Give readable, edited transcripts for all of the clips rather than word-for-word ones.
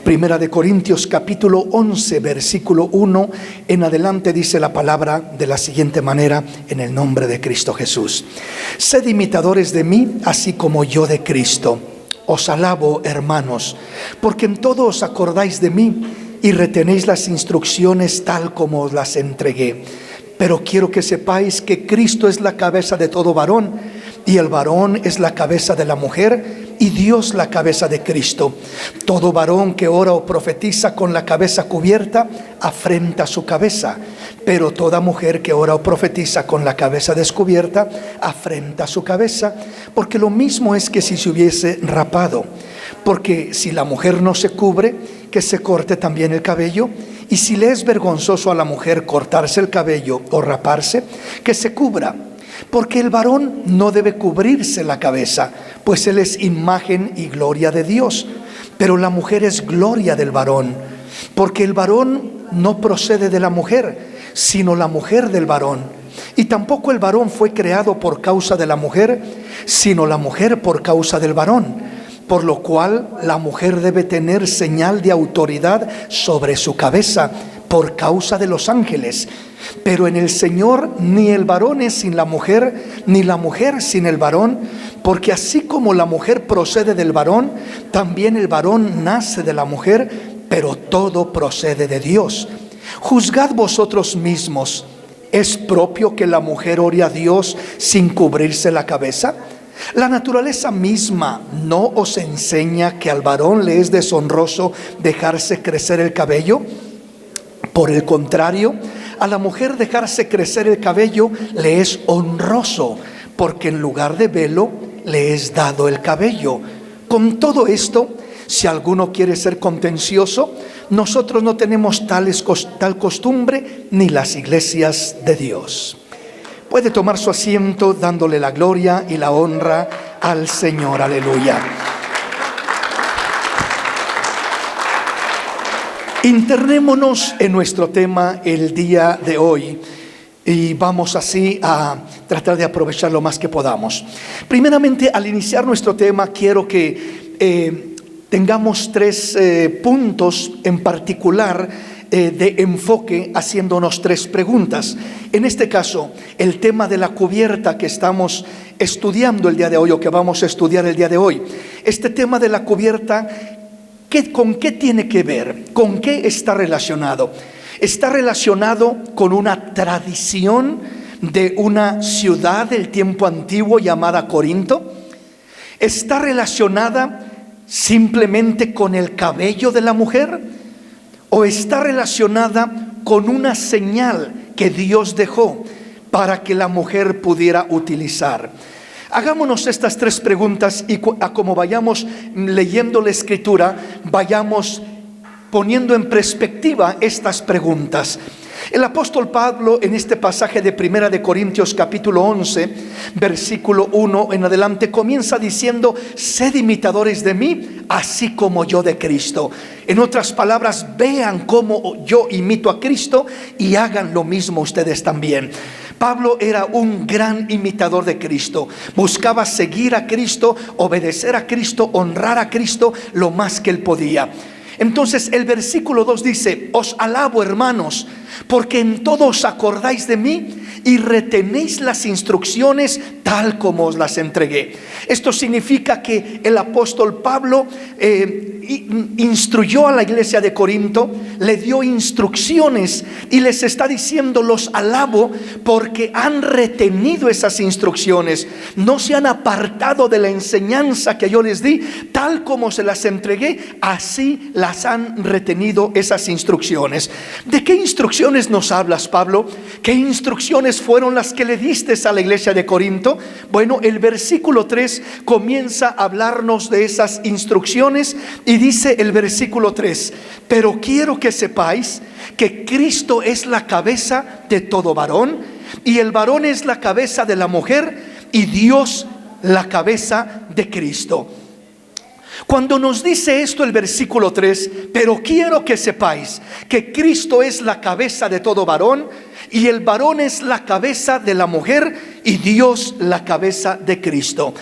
Primera de Corintios capítulo 11, versículo 1 en adelante dice la palabra de la siguiente manera, en el nombre de Cristo Jesús. Sed imitadores de mí, así como yo de Cristo. Os alabo, hermanos, porque en todo os acordáis de mí y retenéis las instrucciones tal como os las entregué. Pero quiero que sepáis que Cristo es la cabeza de todo varón, y el varón es la cabeza de la mujer, y Dios la cabeza de Cristo. Todo varón que ora o profetiza con la cabeza cubierta afrenta su cabeza, pero toda mujer que ora o profetiza con la cabeza descubierta afrenta su cabeza, porque lo mismo es que si se hubiese rapado. Porque si la mujer no se cubre, que se corte también el cabello, y si le es vergonzoso a la mujer cortarse el cabello o raparse, que se cubra. Porque el varón no debe cubrirse la cabeza, pues él es imagen y gloria de Dios, pero la mujer es gloria del varón. Porque el varón no procede de la mujer, sino la mujer del varón. Y tampoco el varón fue creado por causa de la mujer, sino la mujer por causa del varón. Por lo cual la mujer debe tener señal de autoridad sobre su cabeza, por causa de los ángeles. Pero en el Señor ni el varón es sin la mujer, ni la mujer sin el varón, porque así como la mujer procede del varón, también el varón nace de la mujer, pero todo procede de Dios. Juzgad vosotros mismos, ¿es propio que la mujer ore a Dios sin cubrirse la cabeza? La naturaleza misma no os enseña que al varón le es deshonroso dejarse crecer el cabello. Por el contrario, a la mujer dejarse crecer el cabello le es honroso, porque en lugar de velo le es dado el cabello. Con todo esto, si alguno quiere ser contencioso, nosotros no tenemos tal costumbre, ni las iglesias de Dios. Puede tomar su asiento dándole la gloria y la honra al Señor. Aleluya. Internémonos en nuestro tema el día de hoy y vamos así a tratar de aprovechar lo más que podamos. Primeramente, al iniciar nuestro tema, quiero que tengamos tres puntos en particular de enfoque, haciéndonos tres preguntas. En este caso, el tema de la cubierta que estamos estudiando el día de hoy, o que vamos a estudiar el día de hoy. Este tema de la cubierta, ¿con qué tiene que ver? ¿Con qué está relacionado? Está relacionado con una tradición de una ciudad del tiempo antiguo llamada Corinto. Está relacionada simplemente con el cabello de la mujer, o está relacionada con una señal que Dios dejó para que la mujer pudiera utilizar. Hagámonos estas tres preguntas y como vayamos leyendo la Escritura, vayamos poniendo en perspectiva estas preguntas. El apóstol Pablo, en este pasaje de Primera de Corintios capítulo 11, versículo 1 en adelante, comienza diciendo: sed imitadores de mí, así como yo de Cristo. En otras palabras, vean cómo yo imito a Cristo y hagan lo mismo ustedes también. Pablo era un gran imitador de Cristo. Buscaba seguir a Cristo, obedecer a Cristo, honrar a Cristo lo más que él podía. Entonces el versículo 2 dice: os alabo, hermanos, porque en todo os acordáis de mí y retenéis las instrucciones tal como os las entregué. Esto significa que el apóstol Pablo instruyó a la iglesia de Corinto, le dio instrucciones y les está diciendo: los alabo porque han retenido esas instrucciones, no se han apartado de la enseñanza que yo les di, tal como se las entregué, así las han retenido esas instrucciones. ¿De qué instrucciones nos hablas, Pablo? ¿Qué instrucciones fueron las que le diste a la iglesia de Corinto? Bueno, el versículo 3 comienza a hablarnos de esas instrucciones y dice el versículo 3: pero quiero que sepáis que Cristo es la cabeza de todo varón, y el varón es la cabeza de la mujer, y Dios la cabeza de Cristo. Cuando nos dice esto el versículo 3, pero quiero que sepáis que Cristo es la cabeza de todo varón, y el varón es la cabeza de la mujer, y Dios la cabeza de Cristo.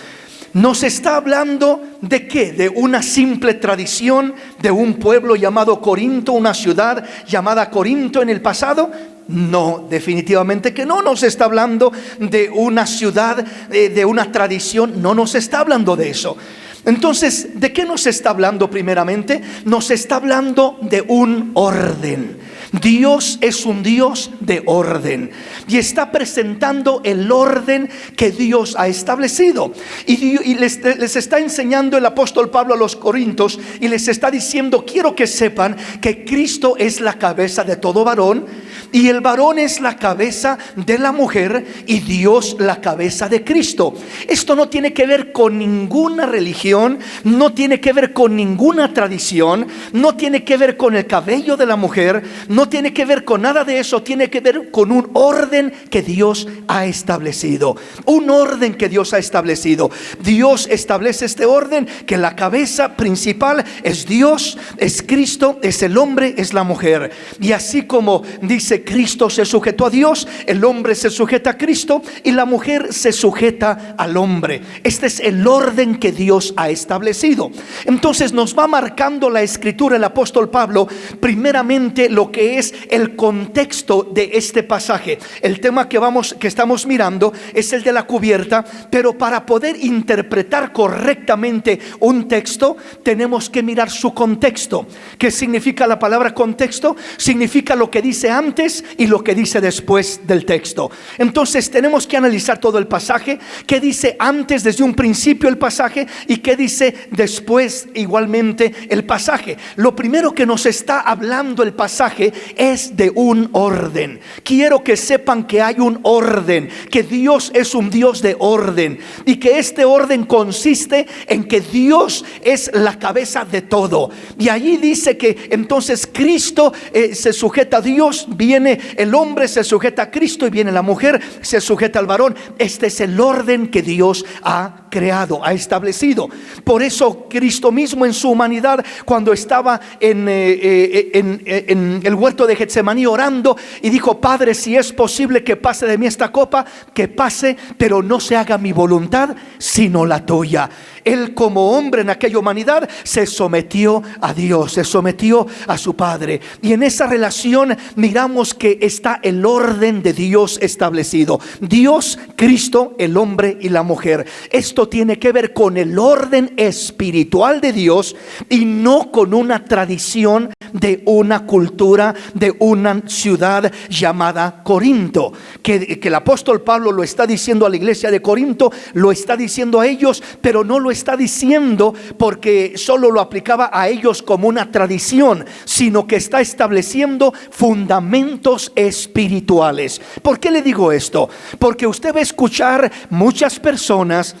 ¿Nos está hablando de qué? ¿De una simple tradición de un pueblo llamado Corinto, una ciudad llamada Corinto en el pasado? No, definitivamente que no nos está hablando de una ciudad, de una tradición. No nos está hablando de eso. Entonces, ¿de qué nos está hablando primeramente? Nos está hablando de un orden. Dios es un Dios de orden y está presentando el orden que Dios ha establecido. Y les está enseñando el apóstol Pablo a los corintios y les está diciendo: quiero que sepan que Cristo es la cabeza de todo varón, y el varón es la cabeza de la mujer, y Dios la cabeza de Cristo. Esto no tiene que ver con ninguna religión, no tiene que ver con ninguna tradición, no tiene que ver con el cabello de la mujer, no tiene que ver con nada de eso. Tiene que ver con un orden que Dios ha establecido. Un orden que Dios ha establecido. Dios establece este orden, que la cabeza principal es Dios, es Cristo, es el hombre, es la mujer. Y así como dice Cristo se sujetó a Dios, el hombre se sujeta a Cristo y la mujer se sujeta al hombre. Este es el orden que Dios ha establecido. Entonces nos va marcando la escritura el apóstol Pablo primeramente lo que es el contexto de este pasaje. El tema que estamos mirando es el de la cubierta, pero para poder interpretar correctamente un texto tenemos que mirar su contexto. ¿Qué significa la palabra contexto? Significa lo que dice antes y lo que dice después del texto. Entonces tenemos que analizar todo el pasaje, qué dice antes desde un principio el pasaje y qué dice después igualmente el pasaje. Lo primero que nos está hablando el pasaje es de un orden. Quiero que sepan que hay un orden, que Dios es un Dios de orden, y que este orden consiste en que Dios es la cabeza de todo. Y allí dice que entonces Cristo se sujeta a Dios, viene el hombre, se sujeta a Cristo, y viene la mujer, se sujeta al varón. Este es el orden que Dios ha creado, ha establecido. Por eso Cristo mismo en su humanidad, cuando estaba en el huerto de Getsemaní orando, y dijo: Padre, si es posible que pase de mí esta copa, que pase, pero no se haga mi voluntad sino la tuya. Él, como hombre en aquella humanidad, se sometió a Dios, se sometió a su Padre. Y en esa relación miramos que está el orden de Dios establecido. Dios, Cristo, el hombre y la mujer. Esto tiene que ver con el orden espiritual de Dios y no con una tradición de una cultura, de una ciudad llamada Corinto. Que el apóstol Pablo lo está diciendo a la iglesia de Corinto, lo está diciendo a ellos, pero no lo está diciendo porque solo lo aplicaba a ellos como una tradición, sino que está estableciendo fundamentos espirituales. ¿Por qué le digo esto? Porque usted va a escuchar muchas personas,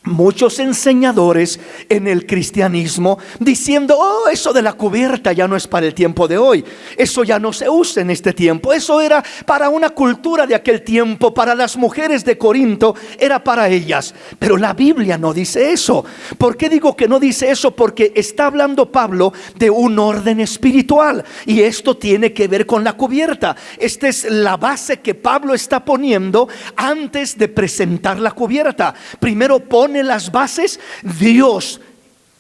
muchos enseñadores en el cristianismo diciendo: oh, eso de la cubierta ya no es para el tiempo de hoy, eso ya no se usa en este tiempo, eso era para una cultura de aquel tiempo, para las mujeres de Corinto, era para ellas. Pero la Biblia no dice eso. ¿Por qué digo que no dice eso? Porque está hablando Pablo de un orden espiritual, y esto tiene que ver con la cubierta. Esta es la base que Pablo está poniendo antes de presentar la cubierta. Primero pone las bases Dios,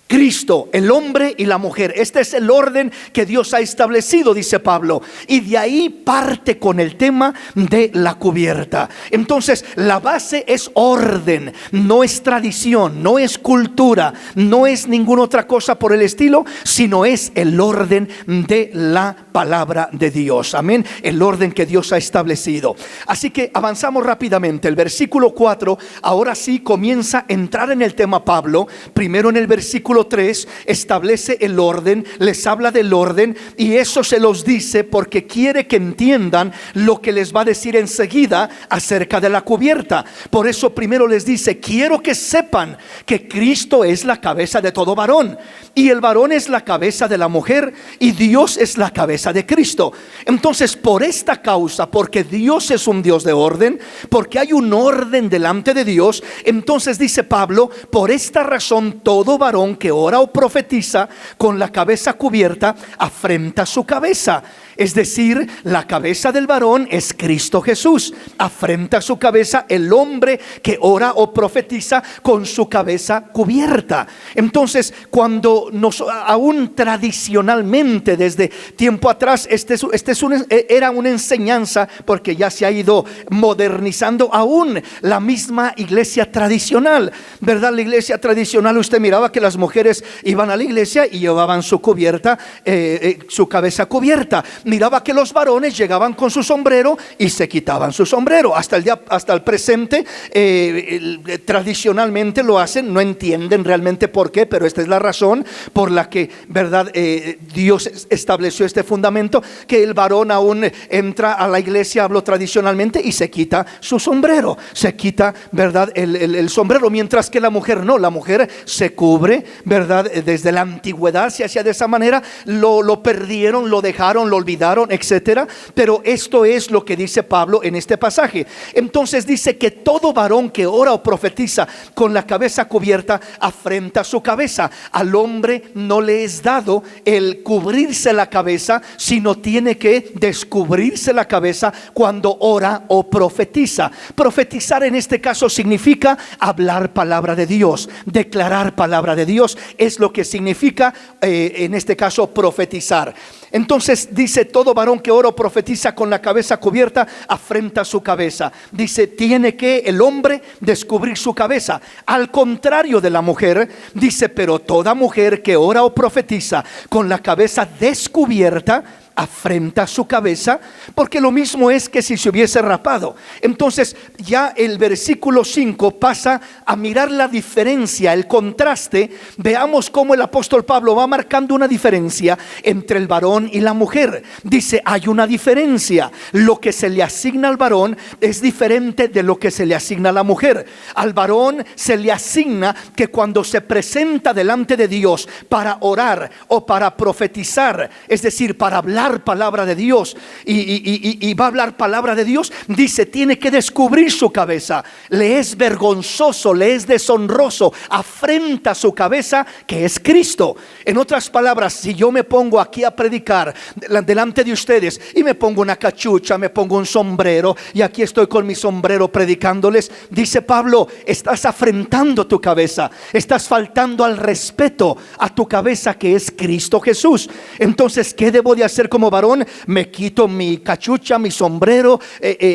Cristo, el hombre y la mujer. Este es el orden que Dios ha establecido, dice Pablo, y de ahí parte con el tema de la cubierta. Entonces la base es orden, no es tradición, no es cultura, no es ninguna otra cosa por el estilo, sino es el orden de la palabra de Dios. Amén, el orden que Dios ha establecido. Así que avanzamos rápidamente. El versículo 4 ahora sí comienza a entrar en el tema Pablo. Primero en el versículo 3 establece el orden, les habla del orden, y eso se los dice porque quiere que entiendan lo que les va a decir enseguida acerca de la cubierta. Por eso primero les dice: quiero que sepan que Cristo es la cabeza de todo varón, y el varón es la cabeza de la mujer, y Dios es la cabeza de Cristo. Entonces, por esta causa, porque Dios es un Dios de orden, porque hay un orden delante de Dios, entonces dice Pablo: por esta razón todo varón que que ora o profetiza con la cabeza cubierta afrenta su cabeza. Es decir, la cabeza del varón es Cristo Jesús. Afrenta su cabeza el hombre que ora o profetiza con su cabeza cubierta. Entonces, cuando aún tradicionalmente, desde tiempo atrás, era una enseñanza, porque ya se ha ido modernizando aún la misma iglesia tradicional, ¿verdad? La iglesia tradicional, usted miraba que las mujeres iban a la iglesia y llevaban su cubierta, su cabeza cubierta. Miraba que los varones llegaban con su sombrero y se quitaban su sombrero. Hasta el presente, tradicionalmente lo hacen. No entienden realmente por qué, pero esta es la razón por la que, ¿verdad? Dios estableció este fundamento, que el varón aún entra a la iglesia, hablo tradicionalmente, y se quita su sombrero, se quita, ¿verdad? El sombrero, mientras que la mujer no. La mujer se cubre, ¿verdad? Desde la antigüedad se hacía de esa manera. Lo perdieron, lo dejaron, lo olvidaron, etcétera. Pero esto es lo que dice Pablo en este pasaje. Entonces dice que todo varón que ora o profetiza con la cabeza cubierta afrenta su cabeza. Al hombre no le es dado el cubrirse la cabeza, sino tiene que descubrirse la cabeza cuando ora o profetiza. Profetizar en este caso significa hablar palabra de Dios, declarar palabra de Dios. Es lo que significa en este caso profetizar. Entonces dice: todo varón que ora o profetiza con la cabeza cubierta afrenta su cabeza. Dice, tiene que el hombre descubrir su cabeza. Al contrario de la mujer, dice, pero toda mujer que ora o profetiza con la cabeza descubierta afrenta su cabeza, porque lo mismo es que si se hubiese rapado. Entonces ya el versículo 5 pasa a mirar la diferencia, el contraste. Veamos cómo el apóstol Pablo va marcando una diferencia entre el varón y la mujer. Dice, hay una diferencia. Lo que se le asigna al varón es diferente de lo que se le asigna a la mujer. Al varón se le asigna que cuando se presenta delante de Dios para orar o para profetizar, es decir, para hablar palabra de Dios, y va a hablar palabra de Dios, dice, tiene que descubrir su cabeza. Le es vergonzoso, le es deshonroso, afrenta su cabeza, que es Cristo. En otras palabras, si yo me pongo aquí a predicar delante de ustedes y me pongo una cachucha, me pongo un sombrero, y aquí estoy con mi sombrero predicándoles, dice Pablo, estás afrentando tu cabeza, estás faltando al respeto a tu cabeza, que es Cristo Jesús. Entonces, ¿qué debo de hacer como varón? Me quito mi cachucha, mi sombrero,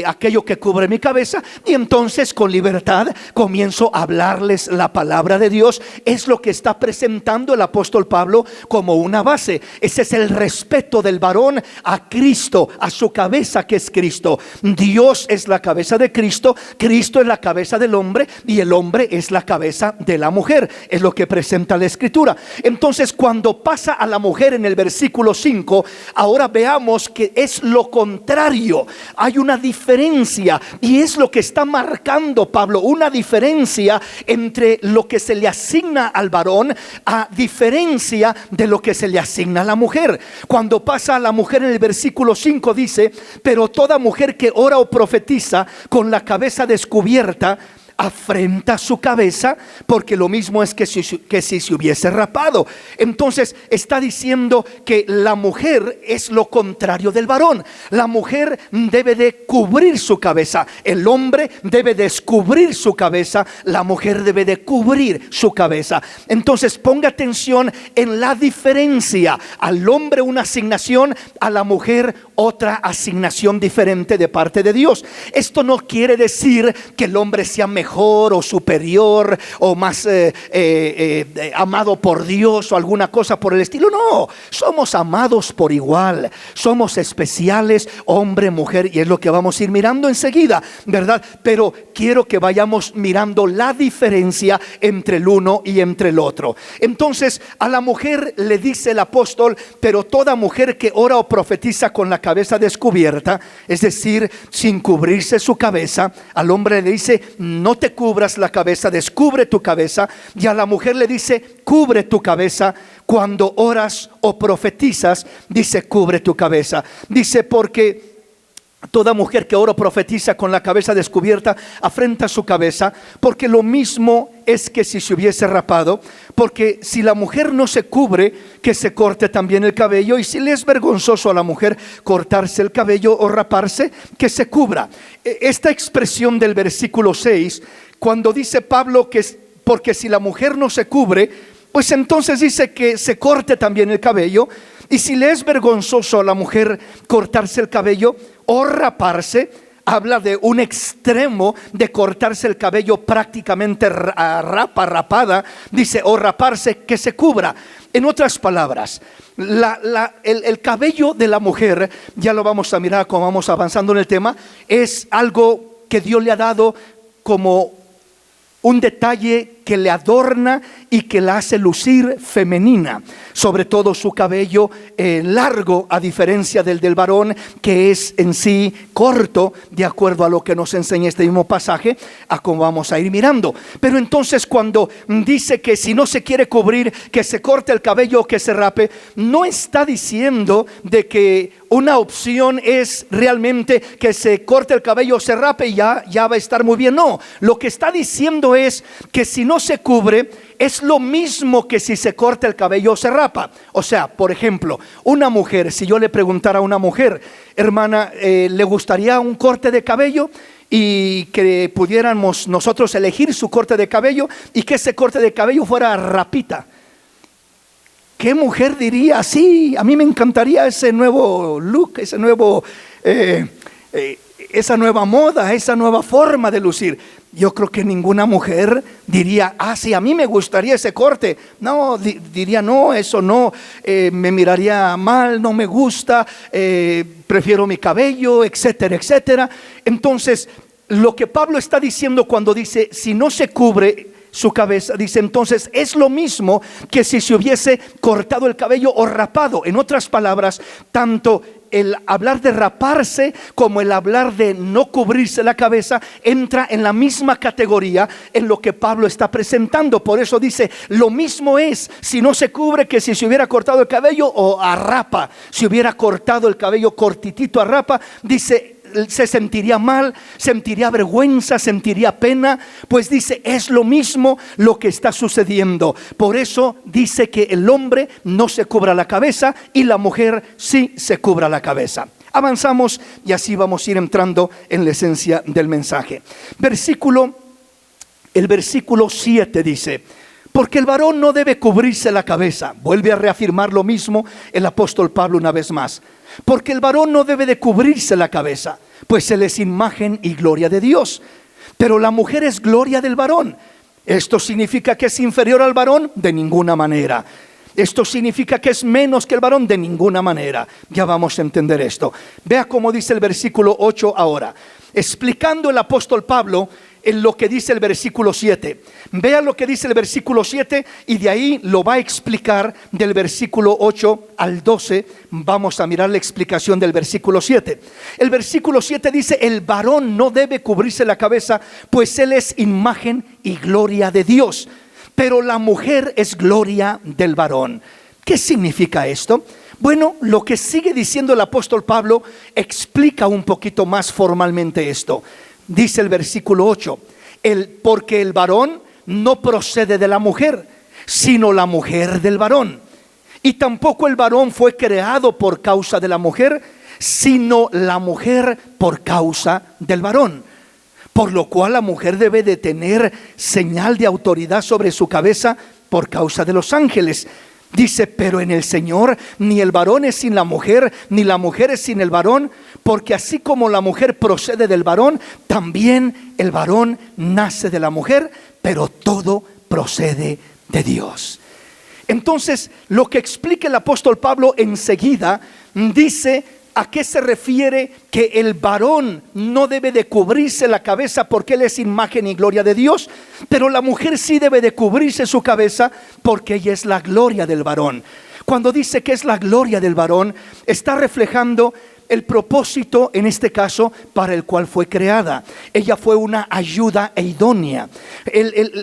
aquello que cubre mi cabeza, y entonces con libertad comienzo a hablarles la palabra de Dios. Es lo que está presentando el apóstol Pablo como una base. Ese es el respeto del varón a Cristo, a su cabeza, que es Cristo. Dios es la cabeza de Cristo, Cristo es la cabeza del hombre, y el hombre es la cabeza de la mujer. Es lo que presenta la escritura. Entonces, cuando pasa a la mujer en el versículo 5, ahora veamos que es lo contrario. Hay una diferencia, y es lo que está marcando Pablo, una diferencia entre lo que se le asigna al varón a diferencia de lo que se le asigna a la mujer. Cuando pasa a la mujer en el versículo 5 dice, pero toda mujer que ora o profetiza con la cabeza descubierta afrenta su cabeza, porque lo mismo es que si se hubiese rapado. Entonces está diciendo que la mujer es lo contrario del varón. La mujer debe de cubrir su cabeza, el hombre debe descubrir su cabeza, la mujer debe de cubrir su cabeza. Entonces ponga atención en la diferencia. Al hombre una asignación, a la mujer otra asignación diferente de parte de Dios. Esto no quiere decir que el hombre sea mejor o superior o más amado por Dios o alguna cosa por el estilo. No, somos amados por igual, somos especiales, hombre, mujer, y es lo que vamos a ir mirando enseguida, ¿verdad? Pero quiero que vayamos mirando la diferencia entre el uno y entre el otro. Entonces a la mujer le dice el apóstol, pero toda mujer que ora o profetiza con la cabeza descubierta, es decir, sin cubrirse su cabeza, al hombre le dice, no te cubras la cabeza, descubre tu cabeza, y a la mujer le dice, cubre tu cabeza. Cuando oras o profetizas, dice, cubre tu cabeza. Dice, porque Toda mujer que ora o profetiza con la cabeza descubierta afrenta su cabeza, porque lo mismo es que si se hubiese rapado. Porque si la mujer no se cubre, que se corte también el cabello. Y si le es vergonzoso a la mujer cortarse el cabello o raparse, que se cubra. Esta expresión del versículo 6, cuando dice Pablo que porque si la mujer no se cubre, pues entonces dice que se corte también el cabello. Y si le es vergonzoso a la mujer cortarse el cabello o raparse, habla de un extremo de cortarse el cabello prácticamente rapada, dice, o raparse, que se cubra. En otras palabras, el cabello de la mujer, ya lo vamos a mirar como vamos avanzando en el tema, es algo que Dios le ha dado como un detalle que le adorna y que la hace lucir femenina, sobre todo su cabello largo, a diferencia del varón, que es en sí corto, de acuerdo a lo que nos enseña este mismo pasaje, a cómo vamos a ir mirando. Pero entonces, cuando dice que si no se quiere cubrir, que se corte el cabello o que se rape, no está diciendo de que una opción es realmente que se corte el cabello o se rape y ya va a estar muy bien. No, lo que está diciendo es que si no se cubre, es lo mismo que si se corta el cabello o se rapa. O sea, por ejemplo, una mujer, si yo le preguntara a una mujer, hermana, ¿le gustaría un corte de cabello? Y que pudiéramos nosotros elegir su corte de cabello y que ese corte de cabello fuera rapita. ¿Qué mujer diría? Sí, a mí me encantaría ese nuevo look, ese nuevo, esa nueva moda, esa nueva forma de lucir. Yo creo que ninguna mujer diría, sí, a mí me gustaría ese corte. No, diría, no, eso no, me miraría mal, no me gusta, prefiero mi cabello, etcétera, etcétera. Entonces, lo que Pablo está diciendo cuando dice, si no se cubre su cabeza, dice entonces es lo mismo que si se hubiese cortado el cabello o rapado. En otras palabras, tanto el hablar de raparse como el hablar de no cubrirse la cabeza entra en la misma categoría en lo que Pablo está presentando. Por eso dice, lo mismo es si no se cubre que si se hubiera cortado el cabello o arrapa. Si hubiera cortado el cabello cortitito a rapa, dice, se sentiría mal, sentiría vergüenza, sentiría pena. Pues dice, es lo mismo lo que está sucediendo. Por eso dice que el hombre no se cubra la cabeza y la mujer sí se cubra la cabeza. Avanzamos y así vamos a ir entrando en la esencia del mensaje. El versículo 7 dice, porque el varón no debe cubrirse la cabeza. Vuelve a reafirmar lo mismo el apóstol Pablo una vez más. Porque el varón no debe de cubrirse la cabeza, pues él es imagen y gloria de Dios. Pero la mujer es gloria del varón. ¿Esto significa que es inferior al varón? De ninguna manera. ¿Esto significa que es menos que el varón? De ninguna manera. Ya vamos a entender esto. Vea cómo dice el versículo 8 ahora, explicando el apóstol Pablo en lo que dice el versículo 7. Vea lo que dice el versículo 7 y de ahí lo va a explicar del versículo 8 al 12. Vamos a mirar la explicación del versículo 7. El versículo 7 dice, el varón no debe cubrirse la cabeza, pues él es imagen y gloria de Dios. Pero la mujer es gloria del varón. ¿Qué significa esto? Bueno, lo que sigue diciendo el apóstol Pablo explica un poquito más formalmente esto. Dice el versículo 8, porque el varón no procede de la mujer, sino la mujer del varón. Y tampoco el varón fue creado por causa de la mujer, sino la mujer por causa del varón. Por lo cual la mujer debe de tener señal de autoridad sobre su cabeza por causa de los ángeles. Dice, pero en el Señor ni el varón es sin la mujer, ni la mujer es sin el varón, porque así como la mujer procede del varón, también el varón nace de la mujer, pero todo procede de Dios. Entonces, lo que explica el apóstol Pablo enseguida, dice a qué se refiere que el varón no debe de cubrirse la cabeza porque él es imagen y gloria de Dios, pero la mujer sí debe de cubrirse su cabeza porque ella es la gloria del varón. Cuando dice que es la gloria del varón, está reflejando el propósito en este caso para el cual fue creada. Ella fue una ayuda idónea.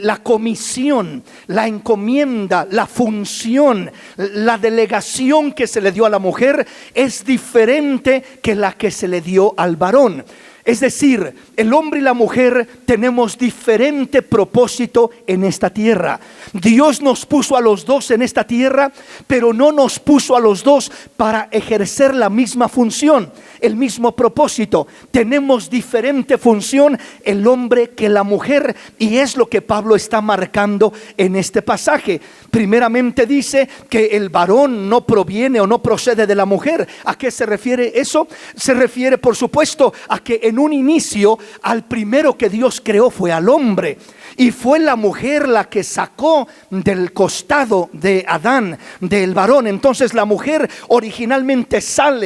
La comisión, la encomienda, la función, la delegación que se le dio a la mujer es diferente que la que se le dio al varón. Es decir, el hombre y la mujer tenemos diferente propósito en esta tierra. Dios nos puso a los dos en esta tierra, pero no nos puso a los dos para ejercer la misma función, el mismo propósito. Tenemos diferente función el hombre que la mujer, y es lo que Pablo está marcando en este pasaje. Primeramente dice que el varón no proviene o no procede de la mujer. ¿A qué se refiere eso? Se refiere, por supuesto, a que en un inicio al primero que Dios creó fue al hombre, y fue la mujer la que sacó del costado de Adán, del varón. Entonces la mujer originalmente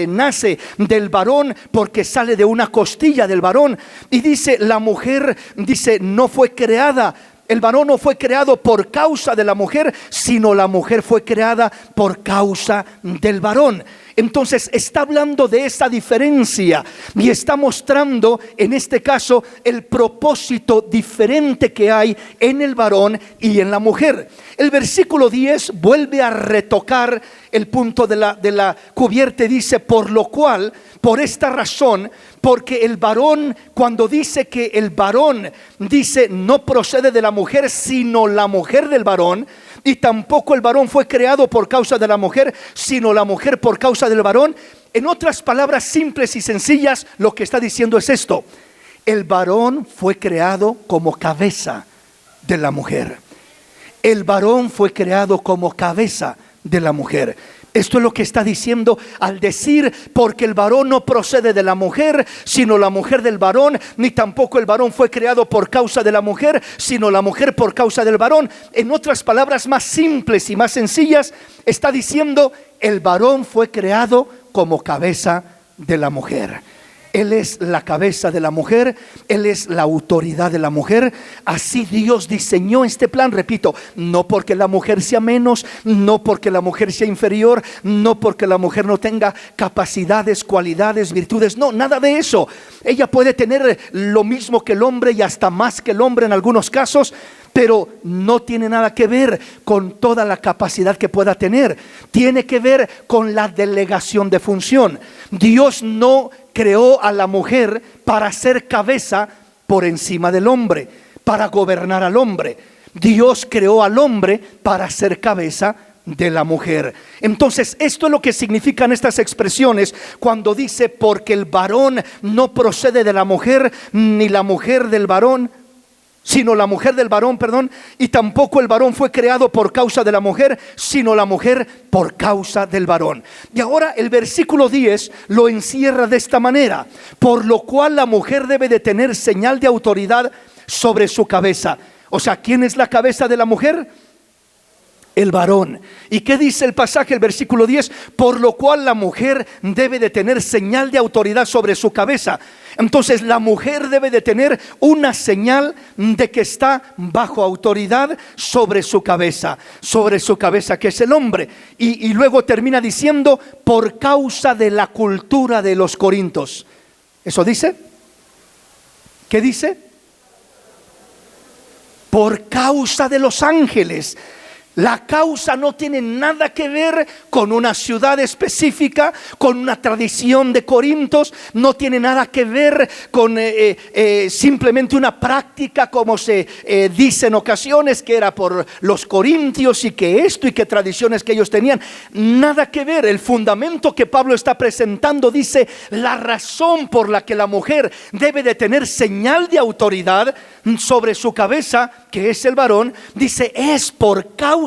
nace del varón, porque sale de una costilla del varón. Y dice la mujer, dice, no fue creada, el varón no fue creado por causa de la mujer, sino la mujer fue creada por causa del varón. Entonces está hablando de esa diferencia y está mostrando en este caso el propósito diferente que hay en el varón y en la mujer. El versículo 10 vuelve a retocar el punto de la cubierta. Dice, por lo cual, por esta razón, porque el varón, cuando dice que el varón, dice, no procede de la mujer, sino la mujer del varón, y tampoco el varón fue creado por causa de la mujer, sino la mujer por causa del varón. En otras palabras simples y sencillas, lo que está diciendo es esto: el varón fue creado como cabeza de la mujer. El varón fue creado como cabeza de la mujer. Esto es lo que está diciendo al decir, porque el varón no procede de la mujer, sino la mujer del varón, ni tampoco el varón fue creado por causa de la mujer, sino la mujer por causa del varón. En otras palabras más simples y más sencillas, está diciendo, el varón fue creado como cabeza de la mujer. Él es la cabeza de la mujer, Él es la autoridad de la mujer. Así Dios diseñó este plan, repito, no porque la mujer sea menos, no porque la mujer sea inferior, no porque la mujer no tenga capacidades, cualidades, virtudes, no, nada de eso. Ella puede tener lo mismo que el hombre y hasta más que el hombre en algunos casos, pero no tiene nada que ver con toda la capacidad que pueda tener. Tiene que ver con la delegación de función. Dios no creó a la mujer para ser cabeza por encima del hombre, para gobernar al hombre. Dios creó al hombre para ser cabeza de la mujer. Entonces esto es lo que significan estas expresiones cuando dice, porque el varón no procede de la mujer, ni la mujer del varón, sino la mujer del varón, y tampoco el varón fue creado por causa de la mujer, sino la mujer por causa del varón. Y ahora el versículo 10 lo encierra de esta manera: por lo cual la mujer debe de tener señal de autoridad sobre su cabeza. O sea, ¿quién es la cabeza de la mujer? El varón. ¿Y qué dice el pasaje, el versículo 10? Por lo cual la mujer debe de tener señal de autoridad sobre su cabeza. Entonces la mujer debe de tener una señal de que está bajo autoridad sobre su cabeza que es el hombre. Y luego termina diciendo, por causa de la cultura de los corintios. ¿Eso dice? ¿Qué dice? Por causa de los ángeles. La causa no tiene nada que ver con una ciudad específica, con una tradición de Corintios, no tiene nada que ver con simplemente una práctica como se dice en ocasiones, que era por los corintios y que esto y que tradiciones que ellos tenían. Nada que ver. El fundamento que Pablo está presentando dice, la razón por la que la mujer debe de tener señal de autoridad sobre su cabeza, que es el varón, dice, es por causa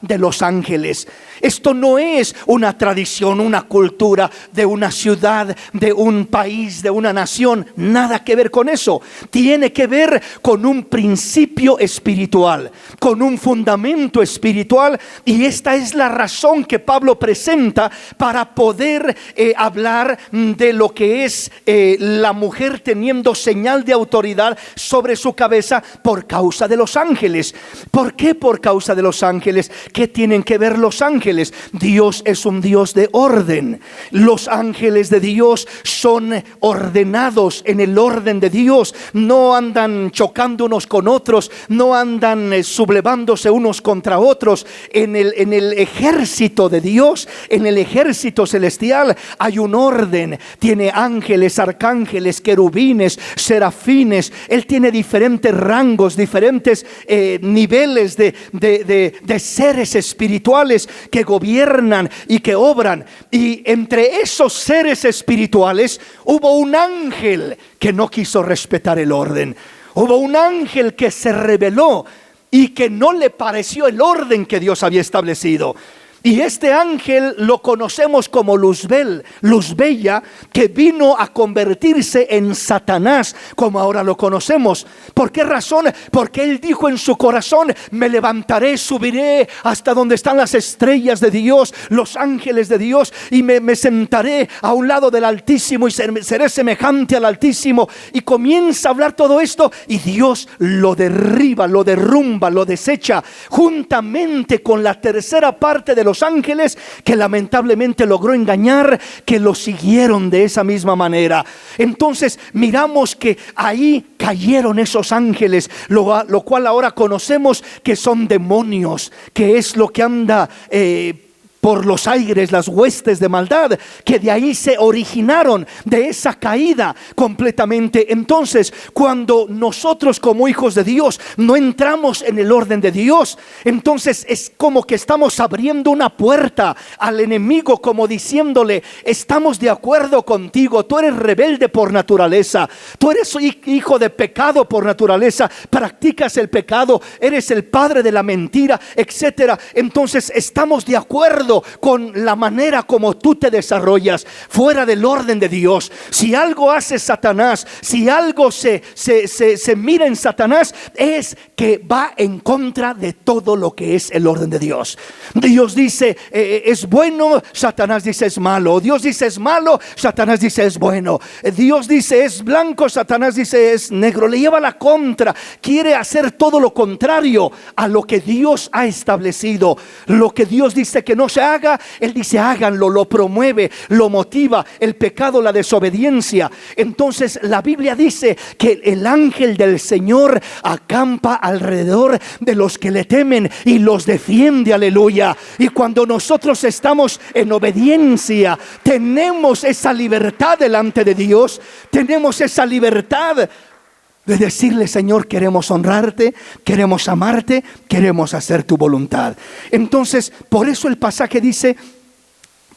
de los ángeles. Esto no es una tradición, una cultura de una ciudad, de un país, de una nación. Nada que ver con eso. Tiene que ver con un principio espiritual, con un fundamento espiritual. Y esta es la razón que Pablo presenta para poder hablar de lo que es la mujer teniendo señal de autoridad sobre su cabeza por causa de los ángeles. ¿Por qué por causa de los ángeles? ángeles. ¿Qué tienen que ver los ángeles? Dios es un Dios de orden. Los ángeles de Dios son ordenados en el orden de Dios. No andan chocando unos con otros, no andan sublevándose unos contra otros. En el ejército de Dios, en el ejército celestial, hay un orden. Tiene ángeles, arcángeles, querubines, serafines. Él tiene diferentes rangos, diferentes niveles de seres espirituales que gobiernan y que obran. Y entre esos seres espirituales hubo un ángel que no quiso respetar el orden. Hubo un ángel que se rebeló y que no le pareció el orden que Dios había establecido. Y este ángel lo conocemos como Luzbel, Luz Bella, que vino a convertirse en Satanás, como ahora lo conocemos. ¿Por qué razón? Porque él dijo en su corazón: me levantaré, subiré hasta donde están las estrellas de Dios, los ángeles de Dios, y me sentaré a un lado del Altísimo y seré semejante al Altísimo. Y comienza a hablar todo esto, y Dios lo derriba, lo derrumba, lo desecha, juntamente con la tercera parte de los ángeles que lamentablemente logró engañar, que lo siguieron de esa misma manera. Entonces miramos que ahí cayeron esos ángeles, lo cual ahora conocemos que son demonios, que es lo que anda por los aires, las huestes de maldad, que de ahí se originaron, de esa caída completamente. Entonces, cuando nosotros como hijos de Dios no entramos en el orden de Dios, entonces es como que estamos abriendo una puerta al enemigo, como diciéndole: estamos de acuerdo contigo, tú eres rebelde por naturaleza, tú eres hijo de pecado por naturaleza, practicas el pecado, eres el padre de la mentira, etcétera. Entonces estamos de acuerdo con la manera como tú te desarrollas fuera del orden de Dios. Si algo hace Satanás, si algo se mira en Satanás, es que va en contra de todo lo que es el orden de Dios. Dios dice es bueno, Satanás dice es malo. Dios dice es malo, Satanás dice es bueno. Dios dice es blanco, Satanás dice es negro. Le lleva la contra, quiere hacer todo lo contrario a lo que Dios ha establecido. Lo que Dios dice que no se haga, él dice háganlo, lo promueve, lo motiva. El pecado, la desobediencia. Entonces la Biblia dice que el ángel del Señor acampa alrededor de los que le temen y los defiende, aleluya. Y cuando nosotros estamos en obediencia, tenemos esa libertad delante de Dios, tenemos esa libertad de decirle: Señor, queremos honrarte, queremos amarte, queremos hacer tu voluntad. Entonces, por eso el pasaje dice: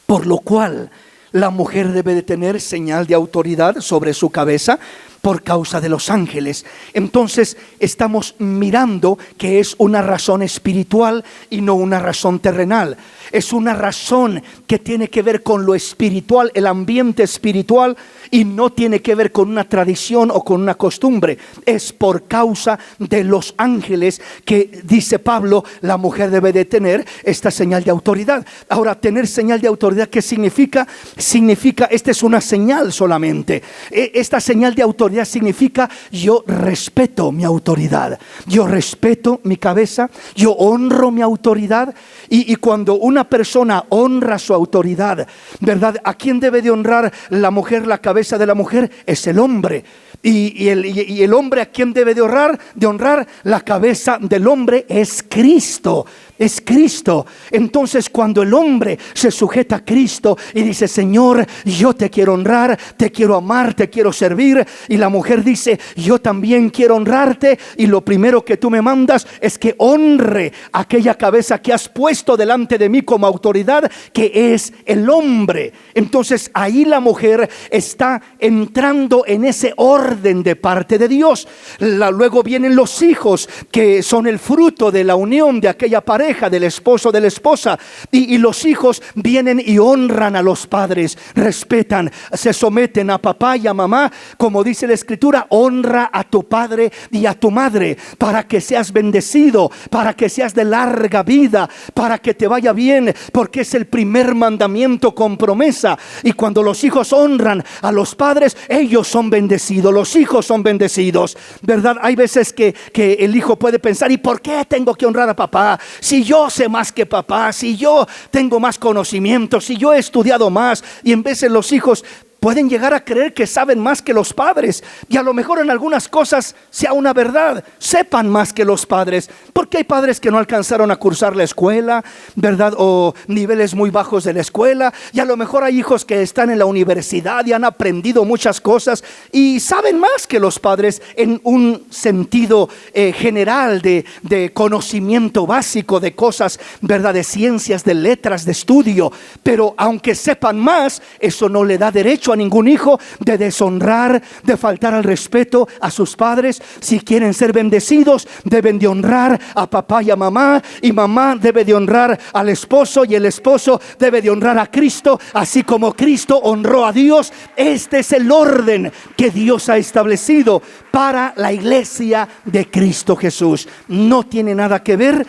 por lo cual la mujer debe de tener señal de autoridad sobre su cabeza por causa de los ángeles. Entonces estamos mirando que es una razón espiritual y no una razón terrenal. Es una razón que tiene que ver con lo espiritual, el ambiente espiritual, y no tiene que ver con una tradición o con una costumbre. Es por causa de los ángeles que, dice Pablo, la mujer debe de tener esta señal de autoridad. Ahora, tener señal de autoridad, ¿qué significa? Significa, esta es una señal solamente. Esta señal de autoridad significa: yo respeto mi autoridad, yo respeto mi cabeza, yo honro mi autoridad. Y cuando una persona honra su autoridad, ¿verdad? ¿A quién debe de honrar la mujer? La cabeza de la mujer es el hombre. Y el hombre, ¿a quién debe de honrar? La cabeza del hombre es Cristo. Es Cristo. Entonces, cuando el hombre se sujeta a Cristo y dice: Señor, yo te quiero honrar, te quiero amar, te quiero servir, y la mujer dice: yo también quiero honrarte, y lo primero que tú me mandas es que honre aquella cabeza que has puesto delante de mí como autoridad, que es el hombre. Entonces ahí la mujer está entrando en ese orden de parte de Dios. Luego vienen los hijos, que son el fruto de la unión de aquella pareja, del esposo, de la esposa, y los hijos vienen y honran a los padres, respetan, se someten a papá y a mamá, como dice la Escritura: honra a tu padre y a tu madre, para que seas bendecido, para que seas de larga vida, para que te vaya bien, porque es el primer mandamiento con promesa. Y cuando los hijos honran a los padres, ellos son bendecidos, los hijos son bendecidos, ¿verdad? Hay veces que el hijo puede pensar: ¿y por qué tengo que honrar a papá? Si si yo sé más que papá, si yo tengo más conocimiento, si yo he estudiado más. Y en veces los hijos pueden llegar a creer que saben más que los padres, y a lo mejor en algunas cosas sea una verdad, sepan más que los padres, porque hay padres que no alcanzaron a cursar la escuela, ¿verdad? O niveles muy bajos de la escuela, y a lo mejor hay hijos que están en la universidad y han aprendido muchas cosas y saben más que los padres en un sentido general de conocimiento básico de cosas, ¿verdad? De ciencias, de letras, de estudio. Pero aunque sepan más, eso no le da derecho a ningún hijo de deshonrar, de faltar al respeto a sus padres. Si quieren ser bendecidos, deben de honrar a papá y a mamá, y mamá debe de honrar al esposo, y el esposo debe de honrar a Cristo, así como Cristo honró a Dios. Este es el orden que Dios ha establecido para la iglesia de Cristo Jesús. No tiene nada que ver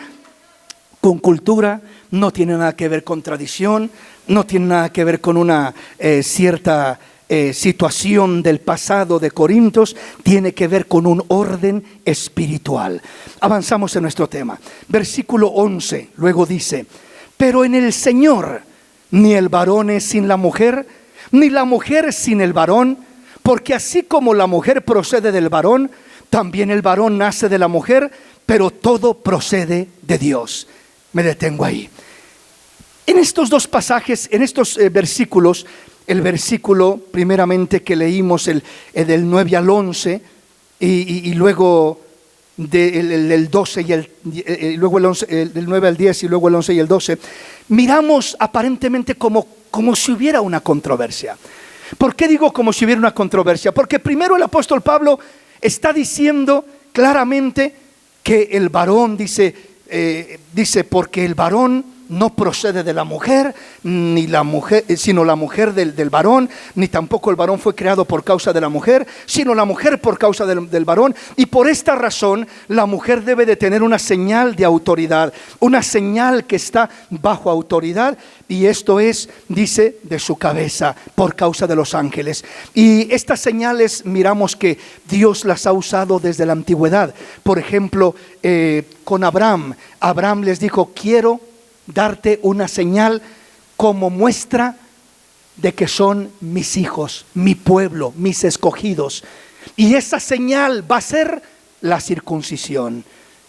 con cultura, no tiene nada que ver con tradición, no tiene nada que ver con una cierta situación del pasado de Corintios. Tiene que ver con un orden espiritual. Avanzamos en nuestro tema. Versículo 11, luego dice: pero en el Señor ni el varón es sin la mujer, ni la mujer sin el varón, porque así como la mujer procede del varón, también el varón nace de la mujer, pero todo procede de Dios. Me detengo ahí. En estos dos pasajes, en estos versículos, el versículo primeramente que leímos, del 9 al 11, y luego del 12 y luego el 11, del 9 al 10 y luego el 11 y el 12, miramos aparentemente como si hubiera una controversia. ¿Por qué digo como si hubiera una controversia? Porque primero el apóstol Pablo está diciendo claramente que el varón, dice porque el varón no procede de la mujer, ni la mujer, sino la mujer del varón, ni tampoco el varón fue creado por causa de la mujer, sino la mujer por causa del varón. Y por esta razón la mujer debe de tener una señal de autoridad, una señal que está bajo autoridad, y esto es, dice, de su cabeza, por causa de los ángeles. Y estas señales miramos que Dios las ha usado desde la antigüedad. Por ejemplo, con Abraham les dijo: quiero darte una señal como muestra de que son mis hijos, mi pueblo, mis escogidos. Y esa señal va a ser la circuncisión.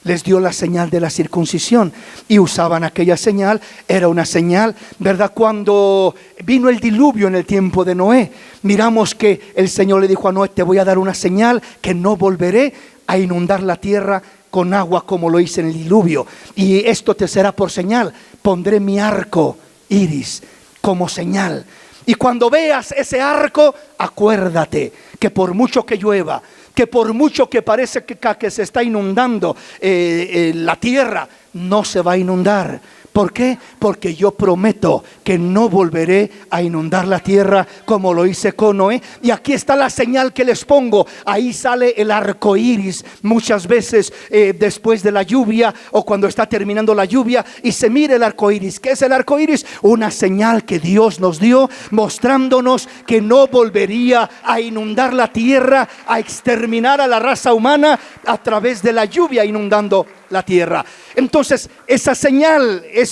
Les dio la señal de la circuncisión y usaban aquella señal. Era una señal, ¿verdad? Cuando vino el diluvio en el tiempo de Noé, miramos que el Señor le dijo a Noé: te voy a dar una señal, que no volveré a inundar la tierra con agua como lo hice en el diluvio, y esto te será por señal: pondré mi arco iris como señal. Y cuando veas ese arco, acuérdate que por mucho que llueva, que por mucho que parece que se está inundando la tierra, no se va a inundar. ¿Por qué? Porque yo prometo que no volveré a inundar la tierra como lo hice con Noé. Y aquí está la señal que les pongo. Ahí sale el arco iris muchas veces después de la lluvia, o cuando está terminando la lluvia, y se mira el arco iris. ¿Qué es el arco iris? Una señal que Dios nos dio, mostrándonos que no volvería a inundar la tierra, a exterminar a la raza humana a través de la lluvia inundando la tierra. Entonces esa señal es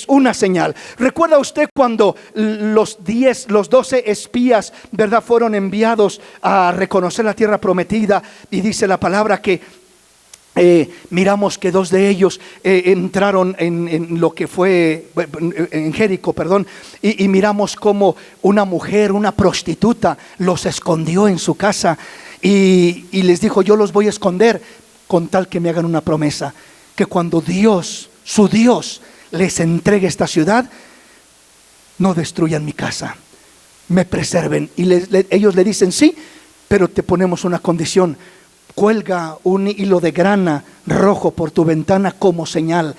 una señal. ¿Recuerda usted cuando los 12 espías, ¿verdad?, fueron enviados a reconocer la tierra prometida? Y dice la palabra que miramos que 2 de ellos entraron en lo que fue en Jericó, y miramos como una mujer, una prostituta, los escondió en su casa y les dijo: yo los voy a esconder con tal que me hagan una promesa, que cuando Dios, su Dios, les entregue esta ciudad, no destruyan mi casa, me preserven. Y ellos le dicen: sí, pero te ponemos una condición: cuelga un hilo de grana rojo por tu ventana como señal,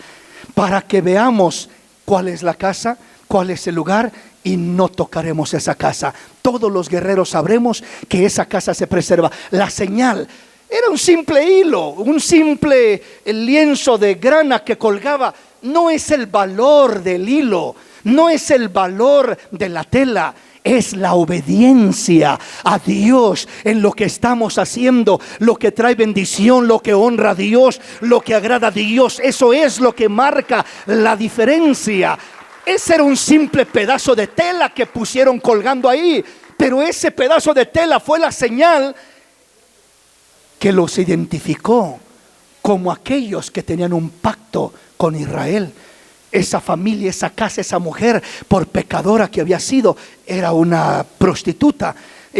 para que veamos cuál es la casa, cuál es el lugar, y no tocaremos esa casa. Todos los guerreros sabremos que esa casa se preserva. La señal era un simple hilo, un simple lienzo de grana que colgaba. No es el valor del hilo, no es el valor de la tela, es la obediencia a Dios en lo que estamos haciendo, lo que trae bendición, lo que honra a Dios, lo que agrada a Dios. Eso es lo que marca la diferencia. Ese era un simple pedazo de tela que pusieron colgando ahí, pero ese pedazo de tela fue la señal que los identificó como aquellos que tenían un pacto con Israel. Esa familia, esa casa, esa mujer, por pecadora que había sido, era una prostituta,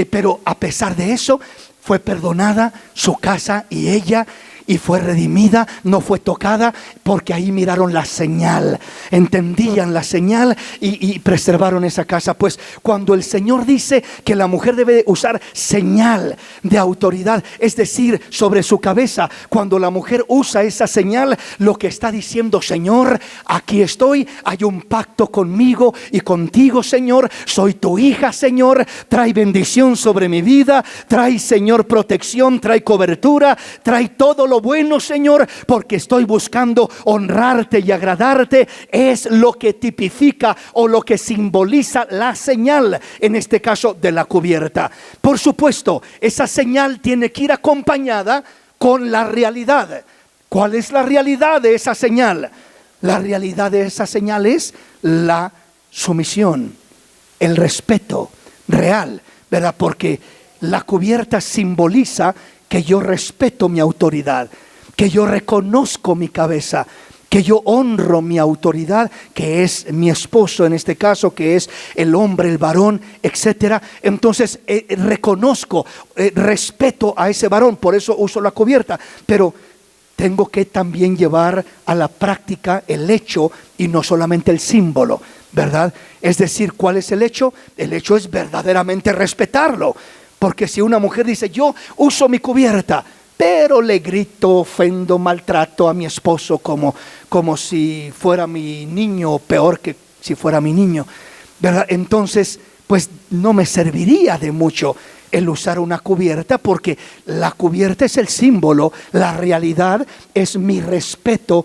pero a pesar de eso fue perdonada su casa y ella, y fue redimida, no fue tocada, porque ahí miraron la señal, entendían la señal y preservaron esa casa. Pues cuando el Señor dice que la mujer debe usar señal de autoridad, es decir, sobre su cabeza, cuando la mujer usa esa señal, lo que está diciendo: Señor, aquí estoy, hay un pacto conmigo y contigo, Señor, soy tu hija, Señor, trae bendición sobre mi vida, trae, Señor, protección, trae cobertura, trae todo lo bueno, Señor, porque estoy buscando honrarte y agradarte. Es lo que tipifica o lo que simboliza la señal, en este caso de la cubierta. Por supuesto, esa señal tiene que ir acompañada con la realidad. ¿Cuál es la realidad de esa señal? La realidad de esa señal es la sumisión, el respeto real, ¿verdad? Porque la cubierta simboliza que yo respeto mi autoridad, que yo reconozco mi cabeza, que yo honro mi autoridad, que es mi esposo en este caso, que es el hombre, el varón, etcétera. Entonces reconozco, respeto a ese varón, por eso uso la cubierta. Pero tengo que también llevar a la práctica el hecho y no solamente el símbolo, ¿verdad? Es decir, ¿cuál es el hecho? El hecho es verdaderamente respetarlo. Porque si una mujer dice: yo uso mi cubierta, pero le grito, ofendo, maltrato a mi esposo como si fuera mi niño, o peor que si fuera mi niño, ¿verdad? Entonces, pues no me serviría de mucho el usar una cubierta, porque la cubierta es el símbolo, la realidad es mi respeto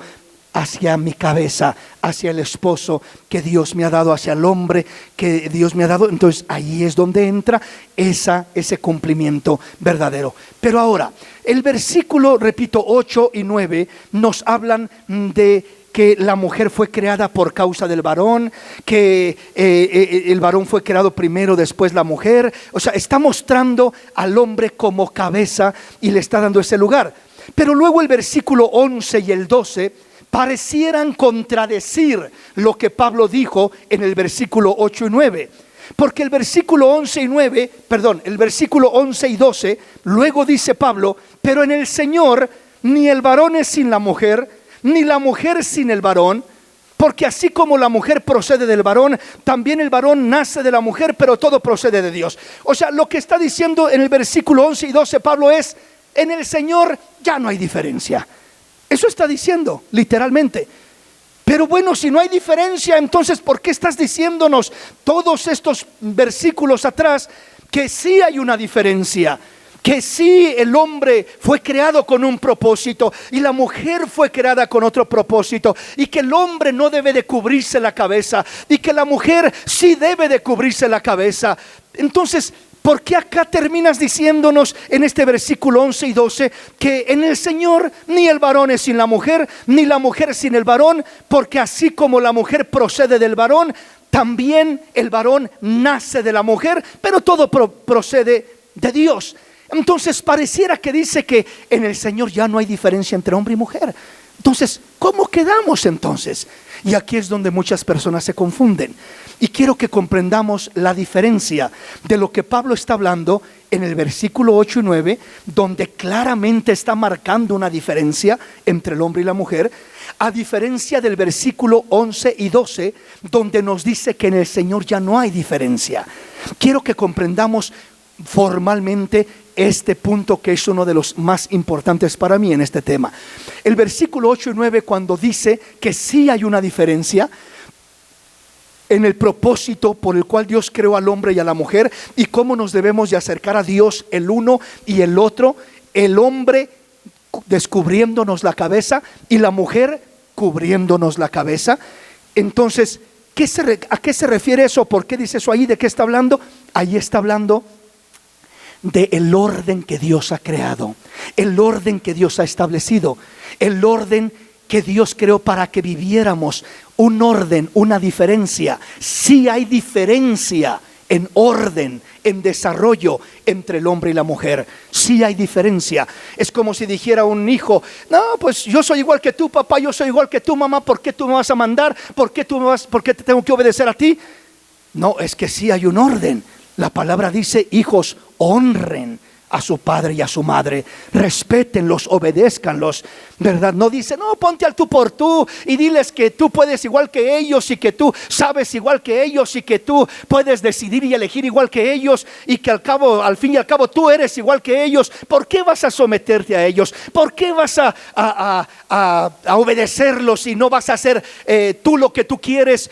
hacia mi cabeza, hacia el esposo que Dios me ha dado, hacia el hombre que Dios me ha dado. Entonces ahí es donde entra ese cumplimiento verdadero. Pero ahora, el versículo, repito, 8 y 9 nos hablan de que la mujer fue creada por causa del varón, que el varón fue creado primero, después la mujer. O sea, está mostrando al hombre como cabeza y le está dando ese lugar. Pero luego el versículo 11 y el 12 parecieran contradecir lo que Pablo dijo en el versículo 8 y 9. Porque el versículo 11 y 12, luego dice Pablo: pero en el Señor ni el varón es sin la mujer, ni la mujer sin el varón, porque así como la mujer procede del varón, también el varón nace de la mujer, pero todo procede de Dios. O sea, lo que está diciendo en el versículo 11 y 12 Pablo es: en el Señor ya no hay diferencia. Eso está diciendo literalmente. Pero bueno, si no hay diferencia, entonces ¿por qué estás diciéndonos todos estos versículos atrás que sí hay una diferencia? Que sí, el hombre fue creado con un propósito y la mujer fue creada con otro propósito, y que el hombre no debe de cubrirse la cabeza y que la mujer sí debe de cubrirse la cabeza. Entonces, ¿por qué acá terminas diciéndonos en este versículo 11 y 12 que en el Señor ni el varón es sin la mujer, ni la mujer sin el varón? Porque así como la mujer procede del varón, también el varón nace de la mujer, pero todo procede de Dios. Entonces pareciera que dice que en el Señor ya no hay diferencia entre hombre y mujer. Entonces, ¿cómo quedamos entonces? Y aquí es donde muchas personas se confunden. Y quiero que comprendamos la diferencia de lo que Pablo está hablando en el versículo 8 y 9, donde claramente está marcando una diferencia entre el hombre y la mujer, a diferencia del versículo 11 y 12, donde nos dice que en el Señor ya no hay diferencia. Quiero que comprendamos formalmente este punto, que es uno de los más importantes para mí en este tema. El versículo 8 y 9, cuando dice que sí hay una diferencia en el propósito por el cual Dios creó al hombre y a la mujer, y cómo nos debemos de acercar a Dios el uno y el otro, el hombre descubriéndonos la cabeza y la mujer cubriéndonos la cabeza. Entonces ¿A qué se refiere eso? ¿Por qué dice eso ahí? ¿De qué está hablando? Ahí está hablando del orden que Dios ha creado, el orden que Dios ha establecido, el orden que Dios creó para que viviéramos. Un orden, una diferencia. Sí hay diferencia en orden, en desarrollo entre el hombre y la mujer. Sí hay diferencia. Es como si dijera un hijo: no, pues yo soy igual que tú, papá, yo soy igual que tú, mamá, ¿por qué tú me vas a mandar? ¿Por qué te tengo que obedecer a ti? No, es que sí hay un orden. La palabra dice: hijos, honren a su padre y a su madre, respétenlos, obedézcanlos, ¿verdad? No dice: no, ponte al tú por tú y diles que tú puedes igual que ellos, y que tú sabes igual que ellos, y que tú puedes decidir y elegir igual que ellos, y que al fin y al cabo tú eres igual que ellos. ¿Por qué vas a someterte a ellos? ¿Por qué vas a obedecerlos y no vas a hacer tú lo que tú quieres,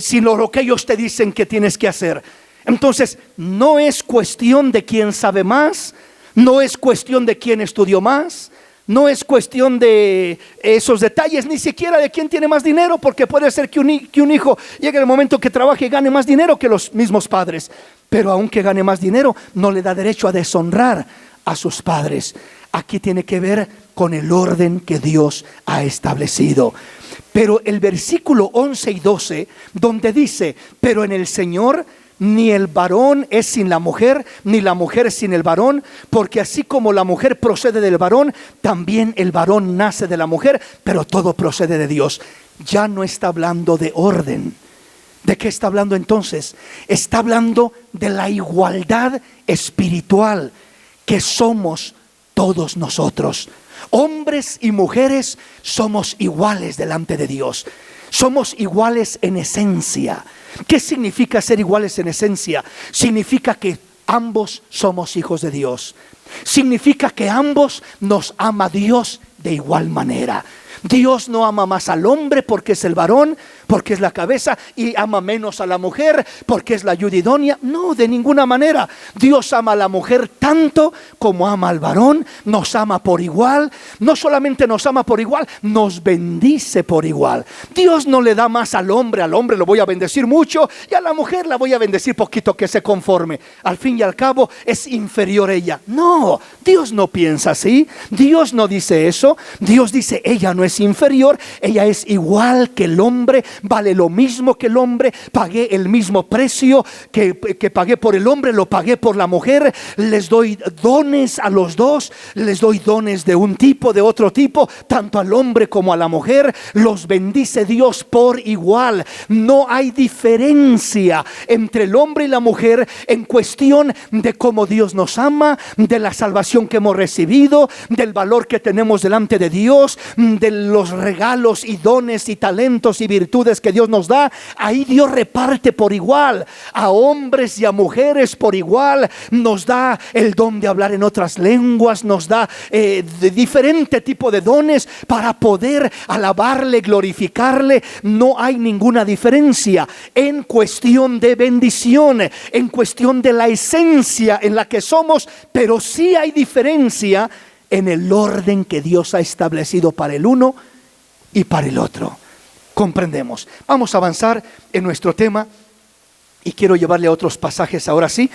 sino lo que ellos te dicen que tienes que hacer? Entonces, no es cuestión de quién sabe más, no es cuestión de quién estudió más, no es cuestión de esos detalles, ni siquiera de quién tiene más dinero, porque puede ser que un hijo llegue el momento que trabaje y gane más dinero que los mismos padres, pero aunque gane más dinero, no le da derecho a deshonrar a sus padres. Aquí tiene que ver con el orden que Dios ha establecido. Pero el versículo 11 y 12, donde dice: pero en el Señor ni el varón es sin la mujer, ni la mujer sin el varón, porque así como la mujer procede del varón, también el varón nace de la mujer, pero todo procede de Dios. Ya no está hablando de orden. ¿De qué está hablando entonces? Está hablando de la igualdad espiritual que somos todos nosotros. Hombres y mujeres somos iguales delante de Dios. Somos iguales en esencia. ¿Qué significa ser iguales en esencia? Significa que ambos somos hijos de Dios. Significa que ambos nos ama Dios de igual manera. Dios no ama más al hombre porque es el varón, porque es la cabeza, y ama menos a la mujer porque es la ayuda idónea. No, de ninguna manera. Dios ama a la mujer tanto como ama al varón. Nos ama por igual. No solamente nos ama por igual, nos bendice por igual. Dios no le da más al hombre lo voy a bendecir mucho, y a la mujer la voy a bendecir poquito, que se conforme. Al fin y al cabo es inferior ella. No, Dios no piensa así. Dios no dice eso. Dios dice: ella no es inferior, ella es igual que el hombre, vale lo mismo que el hombre, pagué el mismo precio que pagué por el hombre, lo pagué por la mujer. Les doy dones a los dos, les doy dones de un tipo, de otro tipo, tanto al hombre como a la mujer. Los bendice Dios por igual. No hay diferencia entre el hombre y la mujer en cuestión de cómo Dios nos ama, de la salvación que hemos recibido, del valor que tenemos delante de Dios, de los regalos y dones y talentos y virtudes que Dios nos da. Ahí Dios reparte por igual a hombres y a mujeres por igual. Nos da el don de hablar en otras lenguas, nos da de diferente tipo de dones para poder alabarle, glorificarle. No hay ninguna diferencia en cuestión de bendición, en cuestión de la esencia en la que somos, pero sí hay diferencia en el orden que Dios ha establecido para el uno y para el otro. Comprendemos. Vamos a avanzar en nuestro tema y quiero llevarle a otros pasajes ahora sí.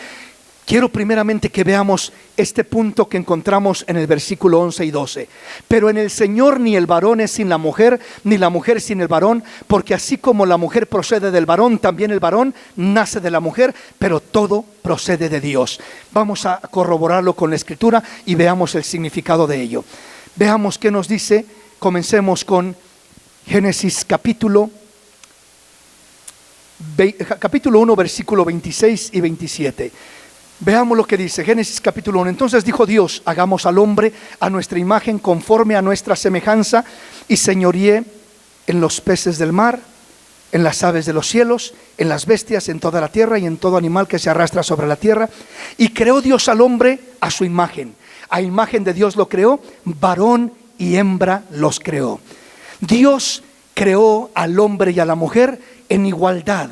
Quiero primeramente que veamos este punto que encontramos en el versículo 11 y 12. Pero en el Señor ni el varón es sin la mujer, ni la mujer sin el varón, porque así como la mujer procede del varón, también el varón nace de la mujer, pero todo procede de Dios. Vamos a corroborarlo con la Escritura y veamos el significado de ello. Veamos qué nos dice. Comencemos con Génesis capítulo 1, versículo 26 y 27. Veamos lo que dice Génesis capítulo 1. Entonces dijo Dios: hagamos al hombre a nuestra imagen, conforme a nuestra semejanza, y señoríe en los peces del mar, en las aves de los cielos, en las bestias, en toda la tierra y en todo animal que se arrastra sobre la tierra. Y creó Dios al hombre a su imagen. A imagen de Dios lo creó, varón y hembra los creó. Dios creó al hombre y a la mujer en igualdad.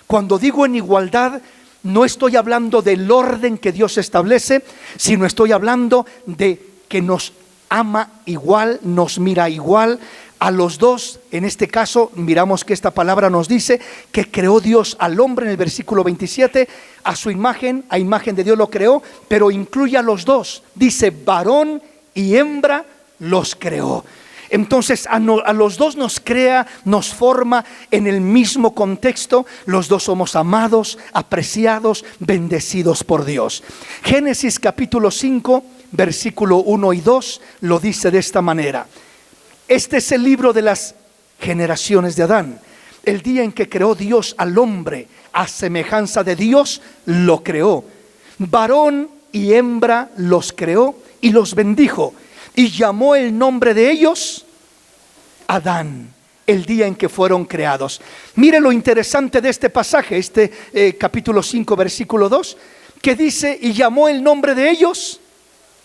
Cuando digo en igualdad, no estoy hablando del orden que Dios establece, sino estoy hablando de que nos ama igual, nos mira igual. a los dos. En este caso miramos que esta palabra nos dice que creó Dios al hombre en el versículo 27, a su imagen, a imagen de Dios lo creó, pero incluye a los dos, dice varón y hembra los creó. Entonces a los dos nos crea, nos forma en el mismo contexto. Los dos somos amados, apreciados, bendecidos por Dios. Génesis capítulo 5, versículo 1 y 2 lo dice de esta manera: este es el libro de las generaciones de Adán. El día en que creó Dios al hombre, a semejanza de Dios lo creó. Varón y hembra los creó y los bendijo, y llamó el nombre de ellos Adán, el día en que fueron creados. Mire lo interesante de este pasaje, capítulo 5, versículo 2, que dice, y llamó el nombre de ellos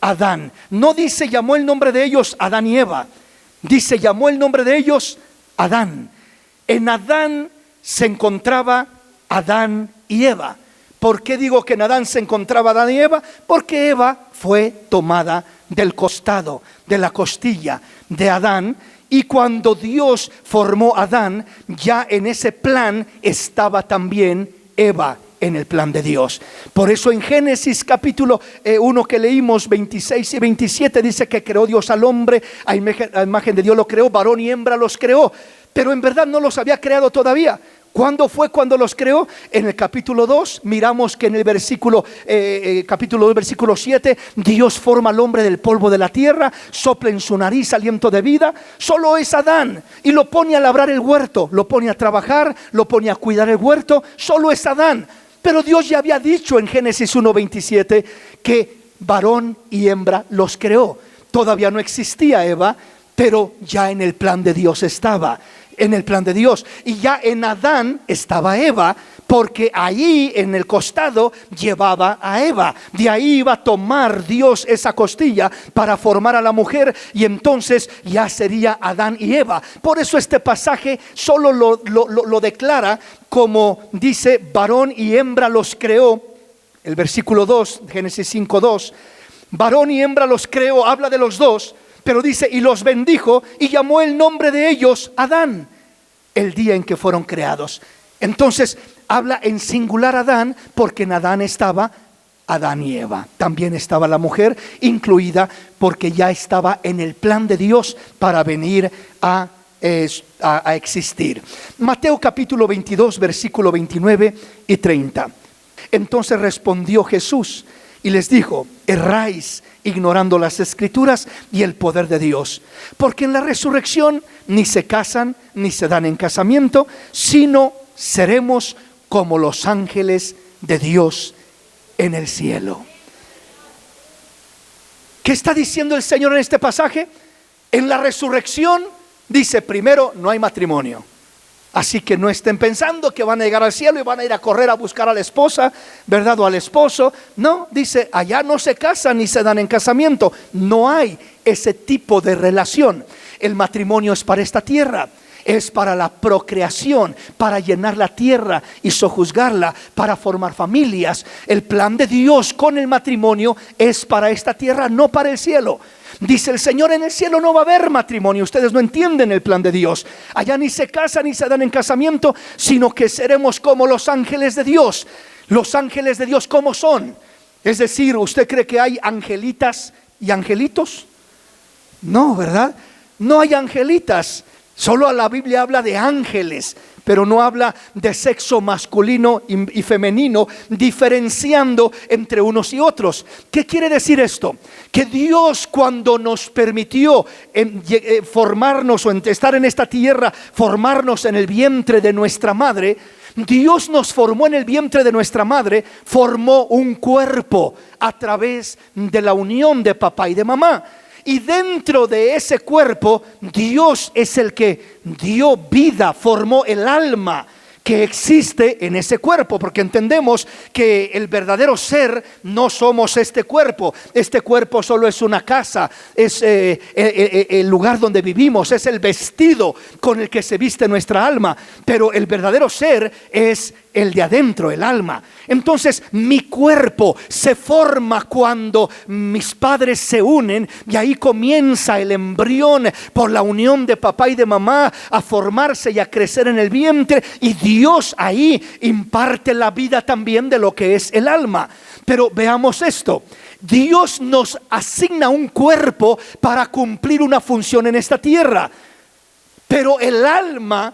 Adán. No dice llamó el nombre de ellos Adán y Eva, dice llamó el nombre de ellos Adán. En Adán se encontraba Adán y Eva. ¿Por qué digo que en Adán se encontraba Adán y Eva? Porque Eva fue tomada del costado, de la costilla de Adán. Y cuando Dios formó a Adán, ya en ese plan estaba también Eva en el plan de Dios. Por eso en Génesis capítulo 1 que leímos 26 y 27 dice que creó Dios al hombre, a imagen de Dios lo creó, varón y hembra los creó. Pero en verdad no los había creado todavía. ¿Cuándo fue cuando los creó? En el capítulo 2, miramos que en el capítulo 2, versículo 7, Dios forma al hombre del polvo de la tierra, sopla en su nariz aliento de vida. Solo es Adán, y lo pone a labrar el huerto, lo pone a trabajar, lo pone a cuidar el huerto. Solo es Adán. Pero Dios ya había dicho en Génesis 1:27 que varón y hembra los creó. Todavía no existía Eva, pero ya en el plan de Dios estaba. En el plan de Dios, y ya en Adán estaba Eva, porque ahí en el costado llevaba a Eva. De ahí iba a tomar Dios esa costilla para formar a la mujer, y entonces ya sería Adán y Eva. Por eso este pasaje solo lo declara como dice varón y hembra los creó. El versículo 2, Génesis 5:2, varón y hembra los creó, habla de los dos. Pero dice, y los bendijo y llamó el nombre de ellos Adán, el día en que fueron creados. Entonces habla en singular Adán, porque en Adán estaba Adán y Eva. También estaba la mujer incluida, porque ya estaba en el plan de Dios para venir a existir. Mateo capítulo 22, versículo 29 y 30. Entonces respondió Jesús y les dijo, erráis ignorando las escrituras y el poder de Dios, porque en la resurrección ni se casan ni se dan en casamiento, sino seremos como los ángeles de Dios en el cielo. ¿Qué está diciendo el Señor en este pasaje? En la resurrección dice, primero, no hay matrimonio. Así que no estén pensando que van a llegar al cielo y van a ir a correr a buscar a la esposa, ¿verdad? O al esposo. No, dice, allá no se casan ni se dan en casamiento. No hay ese tipo de relación. El matrimonio es para esta tierra, es para la procreación, para llenar la tierra y sojuzgarla, para formar familias. El plan de Dios con el matrimonio es para esta tierra, no para el cielo. Dice el Señor, en el cielo no va a haber matrimonio. Ustedes no entienden el plan de Dios. Allá ni se casan ni se dan en casamiento, sino que seremos como los ángeles de Dios. Los ángeles de Dios, ¿cómo son? Es decir, ¿usted cree que hay angelitas y angelitos? No, ¿verdad? No hay angelitas. Solo la Biblia habla de ángeles, pero no habla de sexo masculino y femenino, diferenciando entre unos y otros. ¿Qué quiere decir esto? Que Dios, cuando nos permitió formarnos o estar en esta tierra, formarnos en el vientre de nuestra madre, Dios nos formó en el vientre de nuestra madre, formó un cuerpo a través de la unión de papá y de mamá. Y dentro de ese cuerpo, Dios es el que dio vida, formó el alma que existe en ese cuerpo, porque entendemos que el verdadero ser no somos este cuerpo. Este cuerpo solo es una casa, es el lugar donde vivimos, es el vestido con el que se viste nuestra alma. Pero el verdadero ser es el de adentro, el alma. Entonces mi cuerpo se forma cuando mis padres se unen, y ahí comienza el embrión por la unión de papá y de mamá a formarse y a crecer en el vientre, y Dios ahí imparte la vida también de lo que es el alma. Pero veamos esto: Dios nos asigna un cuerpo para cumplir una función en esta tierra, pero el alma,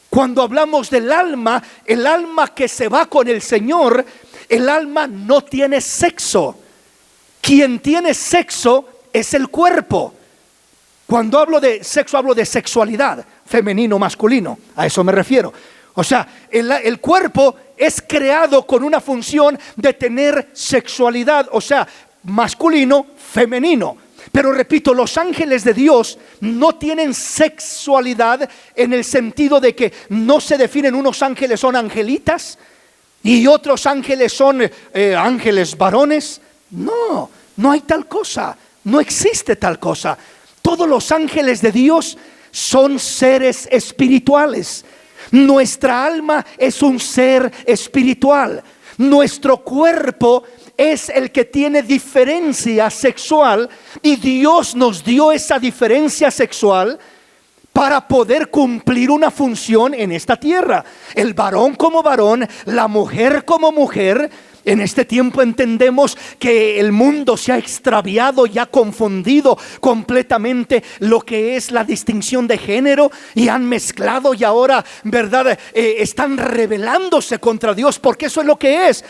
cuando hablamos del alma, el alma que se va con el Señor, el alma no tiene sexo. Quien tiene sexo es el cuerpo. Cuando hablo de sexo, hablo de sexualidad, femenino, masculino, a eso me refiero. O sea, el cuerpo es creado con una función de tener sexualidad, o sea, masculino, femenino. Pero repito, los ángeles de Dios no tienen sexualidad en el sentido de que no se definen. Unos ángeles son angelitas y otros ángeles son ángeles varones. No, no hay tal cosa, no existe tal cosa. Todos los ángeles de Dios son seres espirituales. Nuestra alma es un ser espiritual. Nuestro cuerpo es el que tiene diferencia sexual, y Dios nos dio esa diferencia sexual para poder cumplir una función en esta tierra. El varón como varón, la mujer como mujer. En este tiempo entendemos que el mundo se ha extraviado y ha confundido completamente lo que es la distinción de género, y han mezclado, y ahora, ¿verdad? Están rebelándose contra Dios, porque eso es lo que es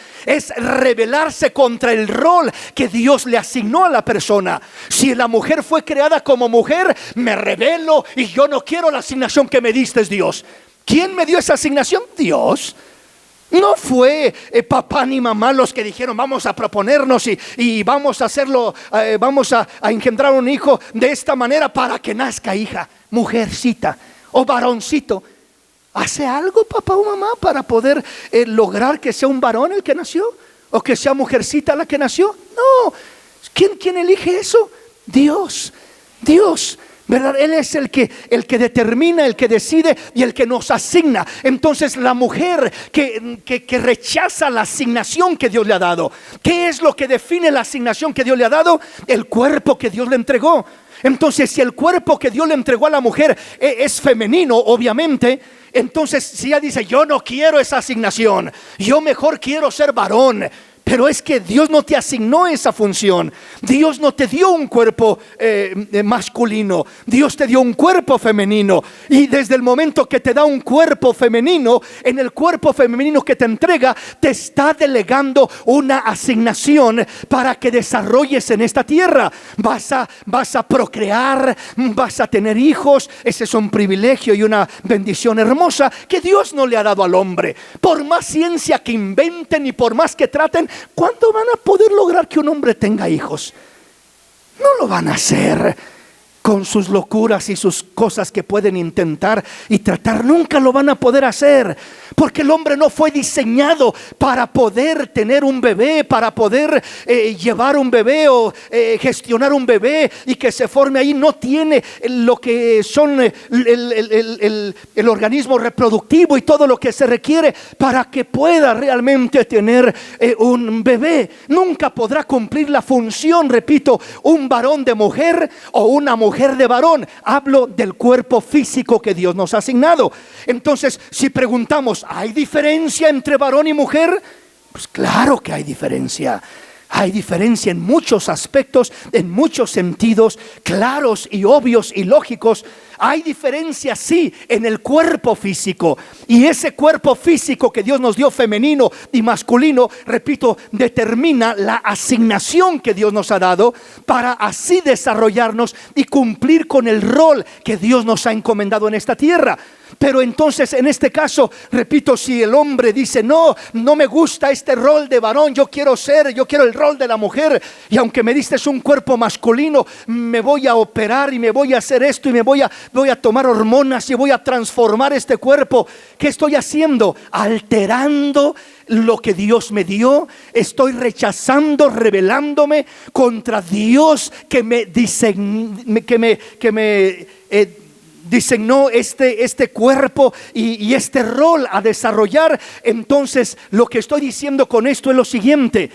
rebelarse contra el rol que Dios le asignó a la persona. Si la mujer fue creada como mujer, me rebelo y yo no quiero la asignación que me diste, Dios. ¿Quién me dio esa asignación? Dios. No fue papá ni mamá los que dijeron vamos a proponernos y vamos a hacerlo, vamos a engendrar un hijo de esta manera para que nazca hija, mujercita o varoncito. ¿Hace algo papá o mamá para poder lograr que sea un varón el que nació o que sea mujercita la que nació? No. ¿Quién elige eso? Dios. ¿Verdad? Él es el que determina, el que decide y el que nos asigna. Entonces la mujer que rechaza la asignación que Dios le ha dado, ¿qué es lo que define la asignación que Dios le ha dado? El cuerpo que Dios le entregó. Entonces, si el cuerpo que Dios le entregó a la mujer es femenino, obviamente, entonces si ella dice yo no quiero esa asignación, yo mejor quiero ser varón. Pero es que Dios no te asignó esa función. Dios no te dio un cuerpo masculino. Dios te dio un cuerpo femenino. Y desde el momento que te da un cuerpo femenino, en el cuerpo femenino que te entrega, te está delegando una asignación para que desarrolles en esta tierra. Vas a procrear, vas a tener hijos. Ese es un privilegio y una bendición hermosa que Dios no le ha dado al hombre. Por más ciencia que inventen y por más que traten, ¿cuándo van a poder lograr que un hombre tenga hijos? No lo van a hacer. Con sus locuras y sus cosas que pueden intentar y tratar, nunca lo van a poder hacer, porque el hombre no fue diseñado para poder tener un bebé, para poder llevar un bebé o gestionar un bebé y que se forme ahí. No tiene lo que son el organismo reproductivo y todo lo que se requiere para que pueda realmente tener un bebé. Nunca podrá cumplir la función, repito, un varón de mujer o una mujer de varón. Hablo del cuerpo físico que Dios nos ha asignado. Entonces, si preguntamos, ¿hay diferencia entre varón y mujer? Pues claro que hay diferencia. Hay diferencia en muchos aspectos, en muchos sentidos claros y obvios y lógicos. Hay diferencia, sí, en el cuerpo físico. Y ese cuerpo físico que Dios nos dio, femenino y masculino, repito, determina la asignación que Dios nos ha dado para así desarrollarnos y cumplir con el rol que Dios nos ha encomendado en esta tierra. Pero entonces en este caso, repito, si el hombre dice no me gusta este rol de varón, yo quiero el rol de la mujer, y aunque me diste un cuerpo masculino, me voy a operar y me voy a hacer esto y me voy a tomar hormonas y voy a transformar este cuerpo. ¿Qué estoy haciendo? Alterando lo que Dios me dio. Estoy rechazando, rebelándome contra Dios que me diseñó este cuerpo y este rol a desarrollar. Entonces lo que estoy diciendo con esto es lo siguiente: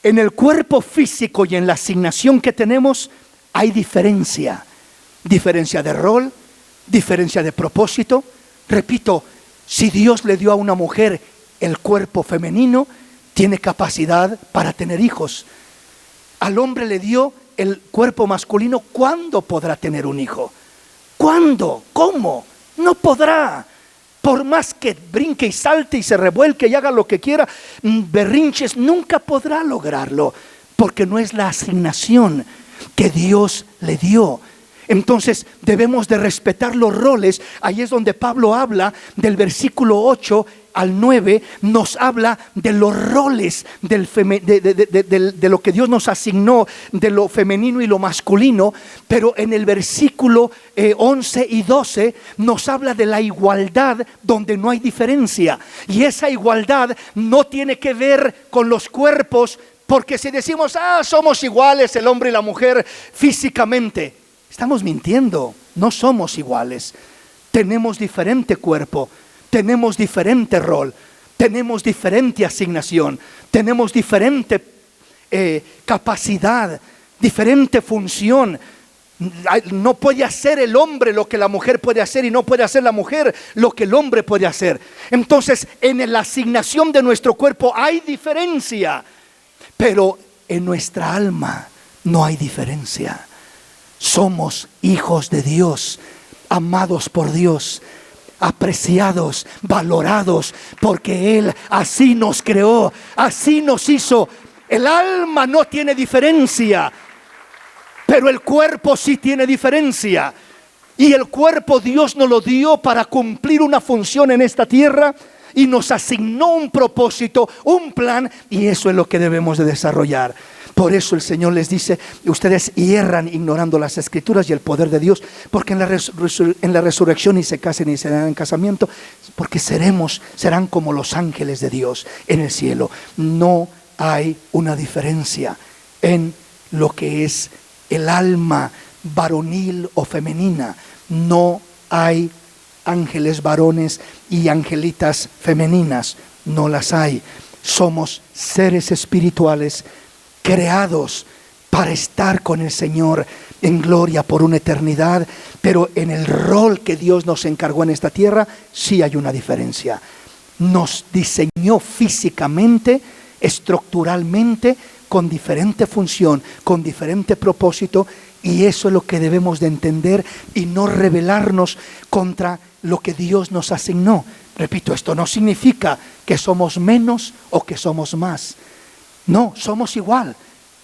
en el cuerpo físico y en la asignación que tenemos hay diferencia de rol, diferencia de propósito. Repito, si Dios le dio a una mujer el cuerpo femenino, tiene capacidad para tener hijos. Al hombre le dio el cuerpo masculino, ¿cuándo podrá tener un hijo? ¿Cuándo? ¿Cómo? No podrá. Por más que brinque y salte y se revuelque y haga lo que quiera, berrinches, nunca podrá lograrlo, porque no es la asignación que Dios le dio. Entonces debemos de respetar los roles. Ahí es donde Pablo habla del versículo 8 al 9, nos habla de los roles de lo que Dios nos asignó, de lo femenino y lo masculino. Pero en el versículo 11 y 12 nos habla de la igualdad, donde no hay diferencia. Y esa igualdad no tiene que ver con los cuerpos, porque si decimos, somos iguales el hombre y la mujer físicamente, estamos mintiendo. No somos iguales. Tenemos diferente cuerpo, tenemos diferente rol, tenemos diferente asignación, tenemos diferente capacidad, diferente función. No puede hacer el hombre lo que la mujer puede hacer, y no puede hacer la mujer lo que el hombre puede hacer. Entonces, en la asignación de nuestro cuerpo hay diferencia, pero en nuestra alma no hay diferencia. Somos hijos de Dios, amados por Dios, apreciados, valorados, porque Él así nos creó, así nos hizo. El alma no tiene diferencia, pero el cuerpo sí tiene diferencia. Y el cuerpo Dios nos lo dio para cumplir una función en esta tierra, y nos asignó un propósito, un plan, y eso es lo que debemos de desarrollar. Por eso el Señor les dice: ustedes hierran ignorando las Escrituras y el poder de Dios, porque en la resurrección ni se casen ni se dan en casamiento, porque serán como los ángeles de Dios en el cielo. No hay una diferencia en lo que es el alma varonil o femenina. No hay ángeles varones y angelitas femeninas, no las hay. Somos seres espirituales creados para estar con el Señor en gloria por una eternidad, pero en el rol que Dios nos encargó en esta tierra sí hay una diferencia. Nos diseñó físicamente, estructuralmente, con diferente función, con diferente propósito, y eso es lo que debemos de entender y no rebelarnos contra lo que Dios nos asignó. Repito, esto no significa que somos menos o que somos más. No, somos igual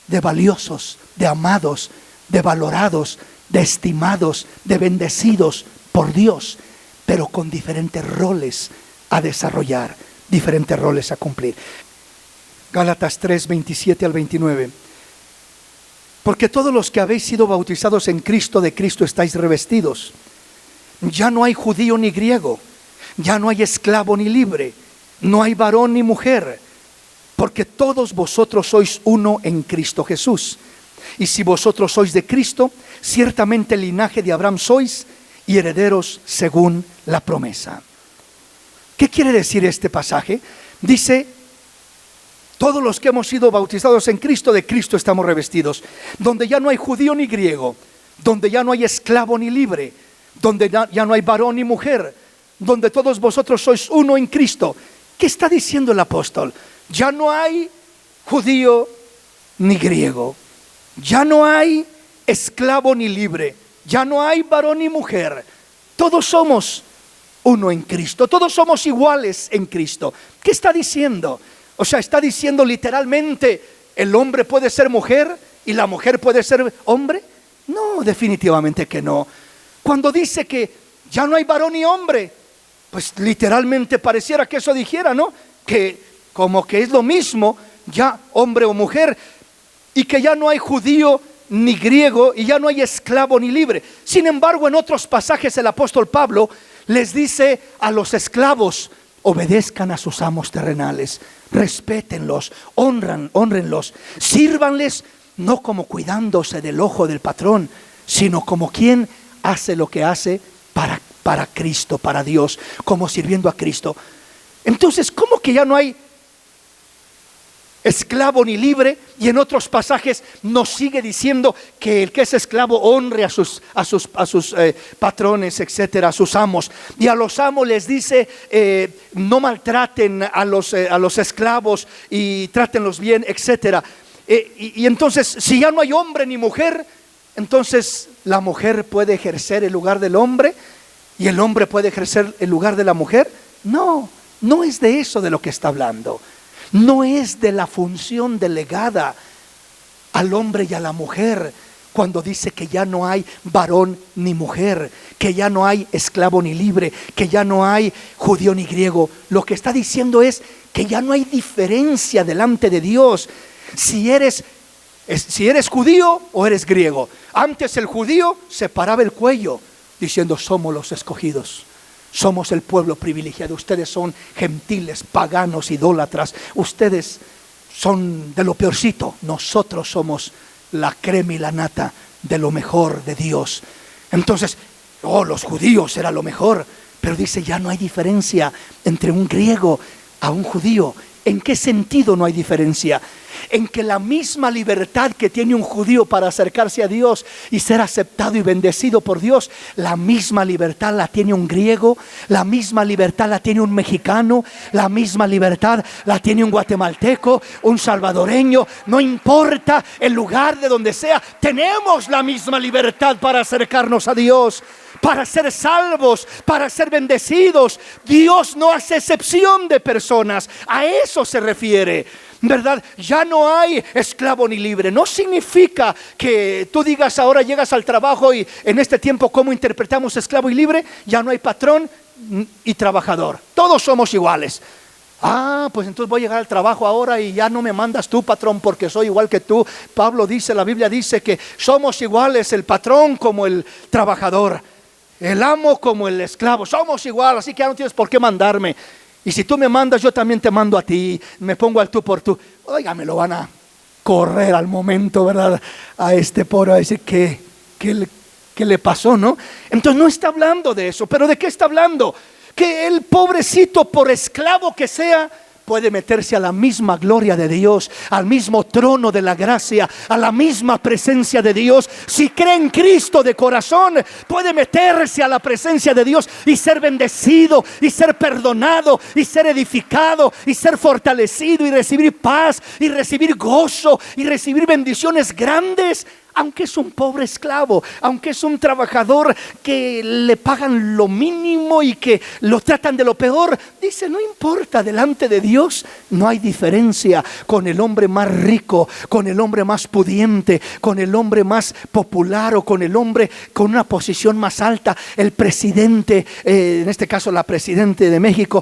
de valiosos, de amados, de valorados, de estimados, de bendecidos por Dios, pero con diferentes roles a desarrollar, diferentes roles a cumplir. Gálatas 3, 27 al 29. Porque todos los que habéis sido bautizados en Cristo, de Cristo estáis revestidos. Ya no hay judío ni griego, ya no hay esclavo ni libre, no hay varón ni mujer, porque todos vosotros sois uno en Cristo Jesús. Y si vosotros sois de Cristo, ciertamente el linaje de Abraham sois, y herederos según la promesa. ¿Qué quiere decir este pasaje? Dice: todos los que hemos sido bautizados en Cristo, de Cristo estamos revestidos. Donde ya no hay judío ni griego, donde ya no hay esclavo ni libre, donde ya no hay varón ni mujer, donde todos vosotros sois uno en Cristo. ¿Qué está diciendo el apóstol? Ya no hay judío ni griego, ya no hay esclavo ni libre, ya no hay varón ni mujer. Todos somos uno en Cristo, todos somos iguales en Cristo. ¿Qué está diciendo? O sea, está diciendo literalmente, ¿el hombre puede ser mujer y la mujer puede ser hombre? No, definitivamente que no. Cuando dice que ya no hay varón ni hombre, pues literalmente pareciera que eso dijera, ¿no? Que como que es lo mismo, ya hombre o mujer, y que ya no hay judío ni griego, y ya no hay esclavo ni libre. Sin embargo, en otros pasajes el apóstol Pablo les dice a los esclavos: obedezcan a sus amos terrenales, respétenlos, honrenlos, sírvanles, no como cuidándose del ojo del patrón, sino como quien hace lo que hace para Cristo, para Dios, como sirviendo a Cristo. Entonces, ¿cómo que ya no hay esclavo ni libre? Y en otros pasajes nos sigue diciendo que el que es esclavo honre a sus patrones, etcétera, a sus amos. Y a los amos les dice, no maltraten a los esclavos y trátenlos bien, etcétera. Y entonces, si ya no hay hombre ni mujer, entonces la mujer puede ejercer el lugar del hombre y el hombre puede ejercer el lugar de la mujer. No, no es de eso de lo que está hablando. No es de la función delegada al hombre y a la mujer cuando dice que ya no hay varón ni mujer, que ya no hay esclavo ni libre, que ya no hay judío ni griego. Lo que está diciendo es que ya no hay diferencia delante de Dios si eres judío o eres griego. Antes el judío se paraba el cuello diciendo: somos los escogidos, somos el pueblo privilegiado. Ustedes son gentiles, paganos, idólatras. Ustedes son de lo peorcito. Nosotros somos la crema y la nata de lo mejor de Dios. Entonces, los judíos era lo mejor. Pero dice, ya no hay diferencia entre un griego a un judío. ¿En qué sentido no hay diferencia? En que la misma libertad que tiene un judío para acercarse a Dios y ser aceptado y bendecido por Dios, la misma libertad la tiene un griego, la misma libertad la tiene un mexicano, la misma libertad la tiene un guatemalteco, un salvadoreño. No importa el lugar de donde sea, tenemos la misma libertad para acercarnos a Dios, para ser salvos, para ser bendecidos. Dios no hace excepción de personas. A eso se refiere, ¿verdad? Ya no hay esclavo ni libre. No significa que tú digas ahora llegas al trabajo y en este tiempo, ¿cómo interpretamos esclavo y libre? Ya no hay patrón y trabajador. Todos somos iguales. Pues entonces voy a llegar al trabajo ahora y ya no me mandas tú, patrón, porque soy igual que tú. Pablo dice, la Biblia dice que somos iguales, el patrón como el trabajador, el amo como el esclavo. Somos igual, así que ya no tienes por qué mandarme. Y si tú me mandas, yo también te mando a ti. Me pongo al tú por tú. Oiga, me lo van a correr al momento, ¿verdad? A este pobre, a decir ¿qué le pasó, no? Entonces no está hablando de eso. ¿Pero de qué está hablando? Que el pobrecito, por esclavo que sea, puede meterse a la misma gloria de Dios, al mismo trono de la gracia, a la misma presencia de Dios. Si cree en Cristo de corazón, puede meterse a la presencia de Dios y ser bendecido, y ser perdonado, y ser edificado, y ser fortalecido, y recibir paz, y recibir gozo, y recibir bendiciones grandes. Aunque es un pobre esclavo, aunque es un trabajador que le pagan lo mínimo y que lo tratan de lo peor, dice, no importa, delante de Dios no hay diferencia con el hombre más rico, con el hombre más pudiente, con el hombre más popular o con el hombre con una posición más alta. El presidente, en este caso la presidente de México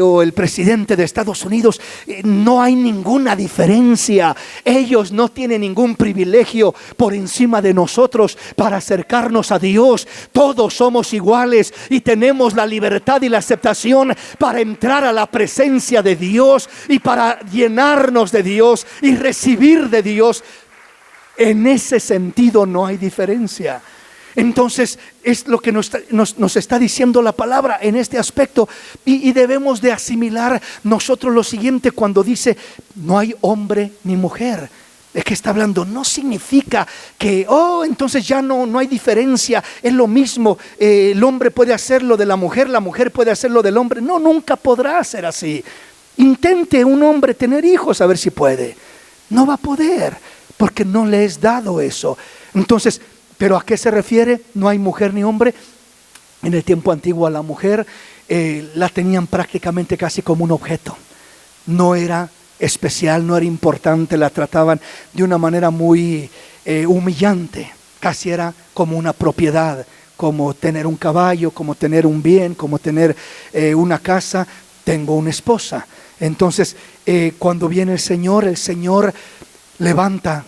o el presidente de Estados Unidos, no hay ninguna diferencia. Ellos no tienen ningún privilegio por encima de nosotros para acercarnos a Dios. Todos somos iguales y tenemos la libertad y la aceptación para entrar a la presencia de Dios y para llenarnos de Dios y recibir de Dios. En ese sentido no hay diferencia. Entonces es lo que nos está diciendo la palabra en este aspecto, y debemos de asimilar nosotros lo siguiente cuando dice no hay hombre ni mujer. ¿De qué está hablando? No significa que, entonces ya no hay diferencia, es lo mismo, el hombre puede hacerlo de la mujer puede hacerlo del hombre. No, nunca podrá ser así. Intente un hombre tener hijos a ver si puede. No va a poder, porque no le es dado eso. Entonces, ¿pero a qué se refiere? No hay mujer ni hombre. En el tiempo antiguo a la mujer la tenían prácticamente casi como un objeto. No era especial, no era importante, la trataban de una manera muy humillante. Casi era como una propiedad, como tener un caballo, como tener un bien, como tener una casa. Tengo una esposa. Entonces cuando viene el Señor levanta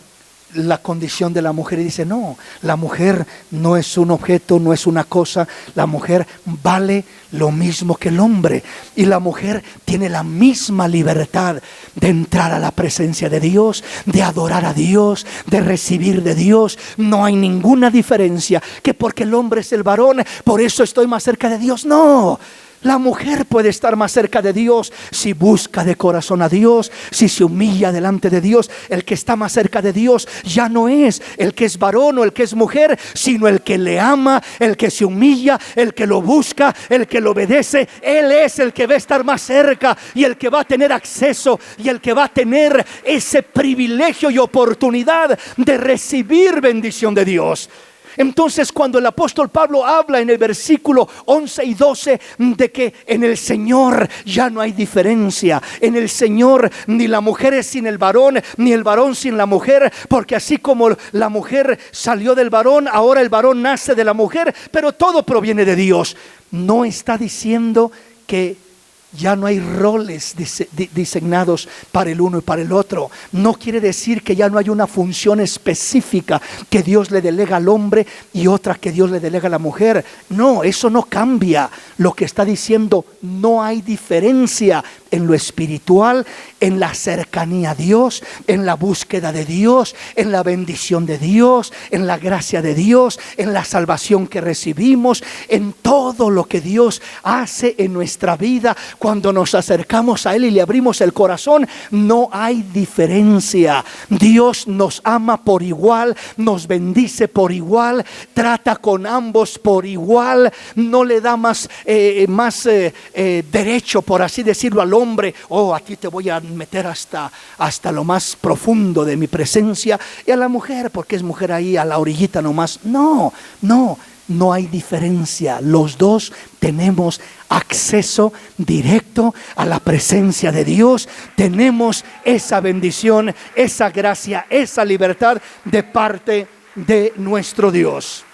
la condición de la mujer y dice, no, la mujer no es un objeto, no es una cosa, la mujer vale lo mismo que el hombre, y la mujer tiene la misma libertad de entrar a la presencia de Dios, de adorar a Dios, de recibir de Dios. No hay ninguna diferencia que porque el hombre es el varón, por eso estoy más cerca de Dios. No, la mujer puede estar más cerca de Dios si busca de corazón a Dios, si se humilla delante de Dios. El que está más cerca de Dios ya no es el que es varón o el que es mujer, sino el que le ama, el que se humilla, el que lo busca, el que lo obedece. Él es el que va a estar más cerca y el que va a tener acceso y el que va a tener ese privilegio y oportunidad de recibir bendición de Dios. Entonces, cuando el apóstol Pablo habla en el versículo 11 y 12 de que en el Señor ya no hay diferencia, en el Señor ni la mujer es sin el varón, ni el varón sin la mujer, porque así como la mujer salió del varón, ahora el varón nace de la mujer, pero todo proviene de Dios. No está diciendo que ya no hay roles designados para el uno y para el otro. No quiere decir que ya no hay una función específica que Dios le delega al hombre y otra que Dios le delega a la mujer. No, eso no cambia. Lo que está diciendo, no hay diferencia en lo espiritual, en la cercanía a Dios, en la búsqueda de Dios, en la bendición de Dios, en la gracia de Dios, en la salvación que recibimos, en todo lo que Dios hace en nuestra vida. Cuando nos acercamos a Él y le abrimos el corazón, no hay diferencia. Dios nos ama por igual, nos bendice por igual, trata con ambos por igual, no le da más derecho, por así decirlo, al hombre. Oh, a ti te voy a meter hasta lo más profundo de mi presencia, y a la mujer, porque es mujer, ahí a la orillita nomás. No hay diferencia. Los dos tenemos acceso directo a la presencia de Dios. Tenemos esa bendición, esa gracia, esa libertad de parte de nuestro Dios.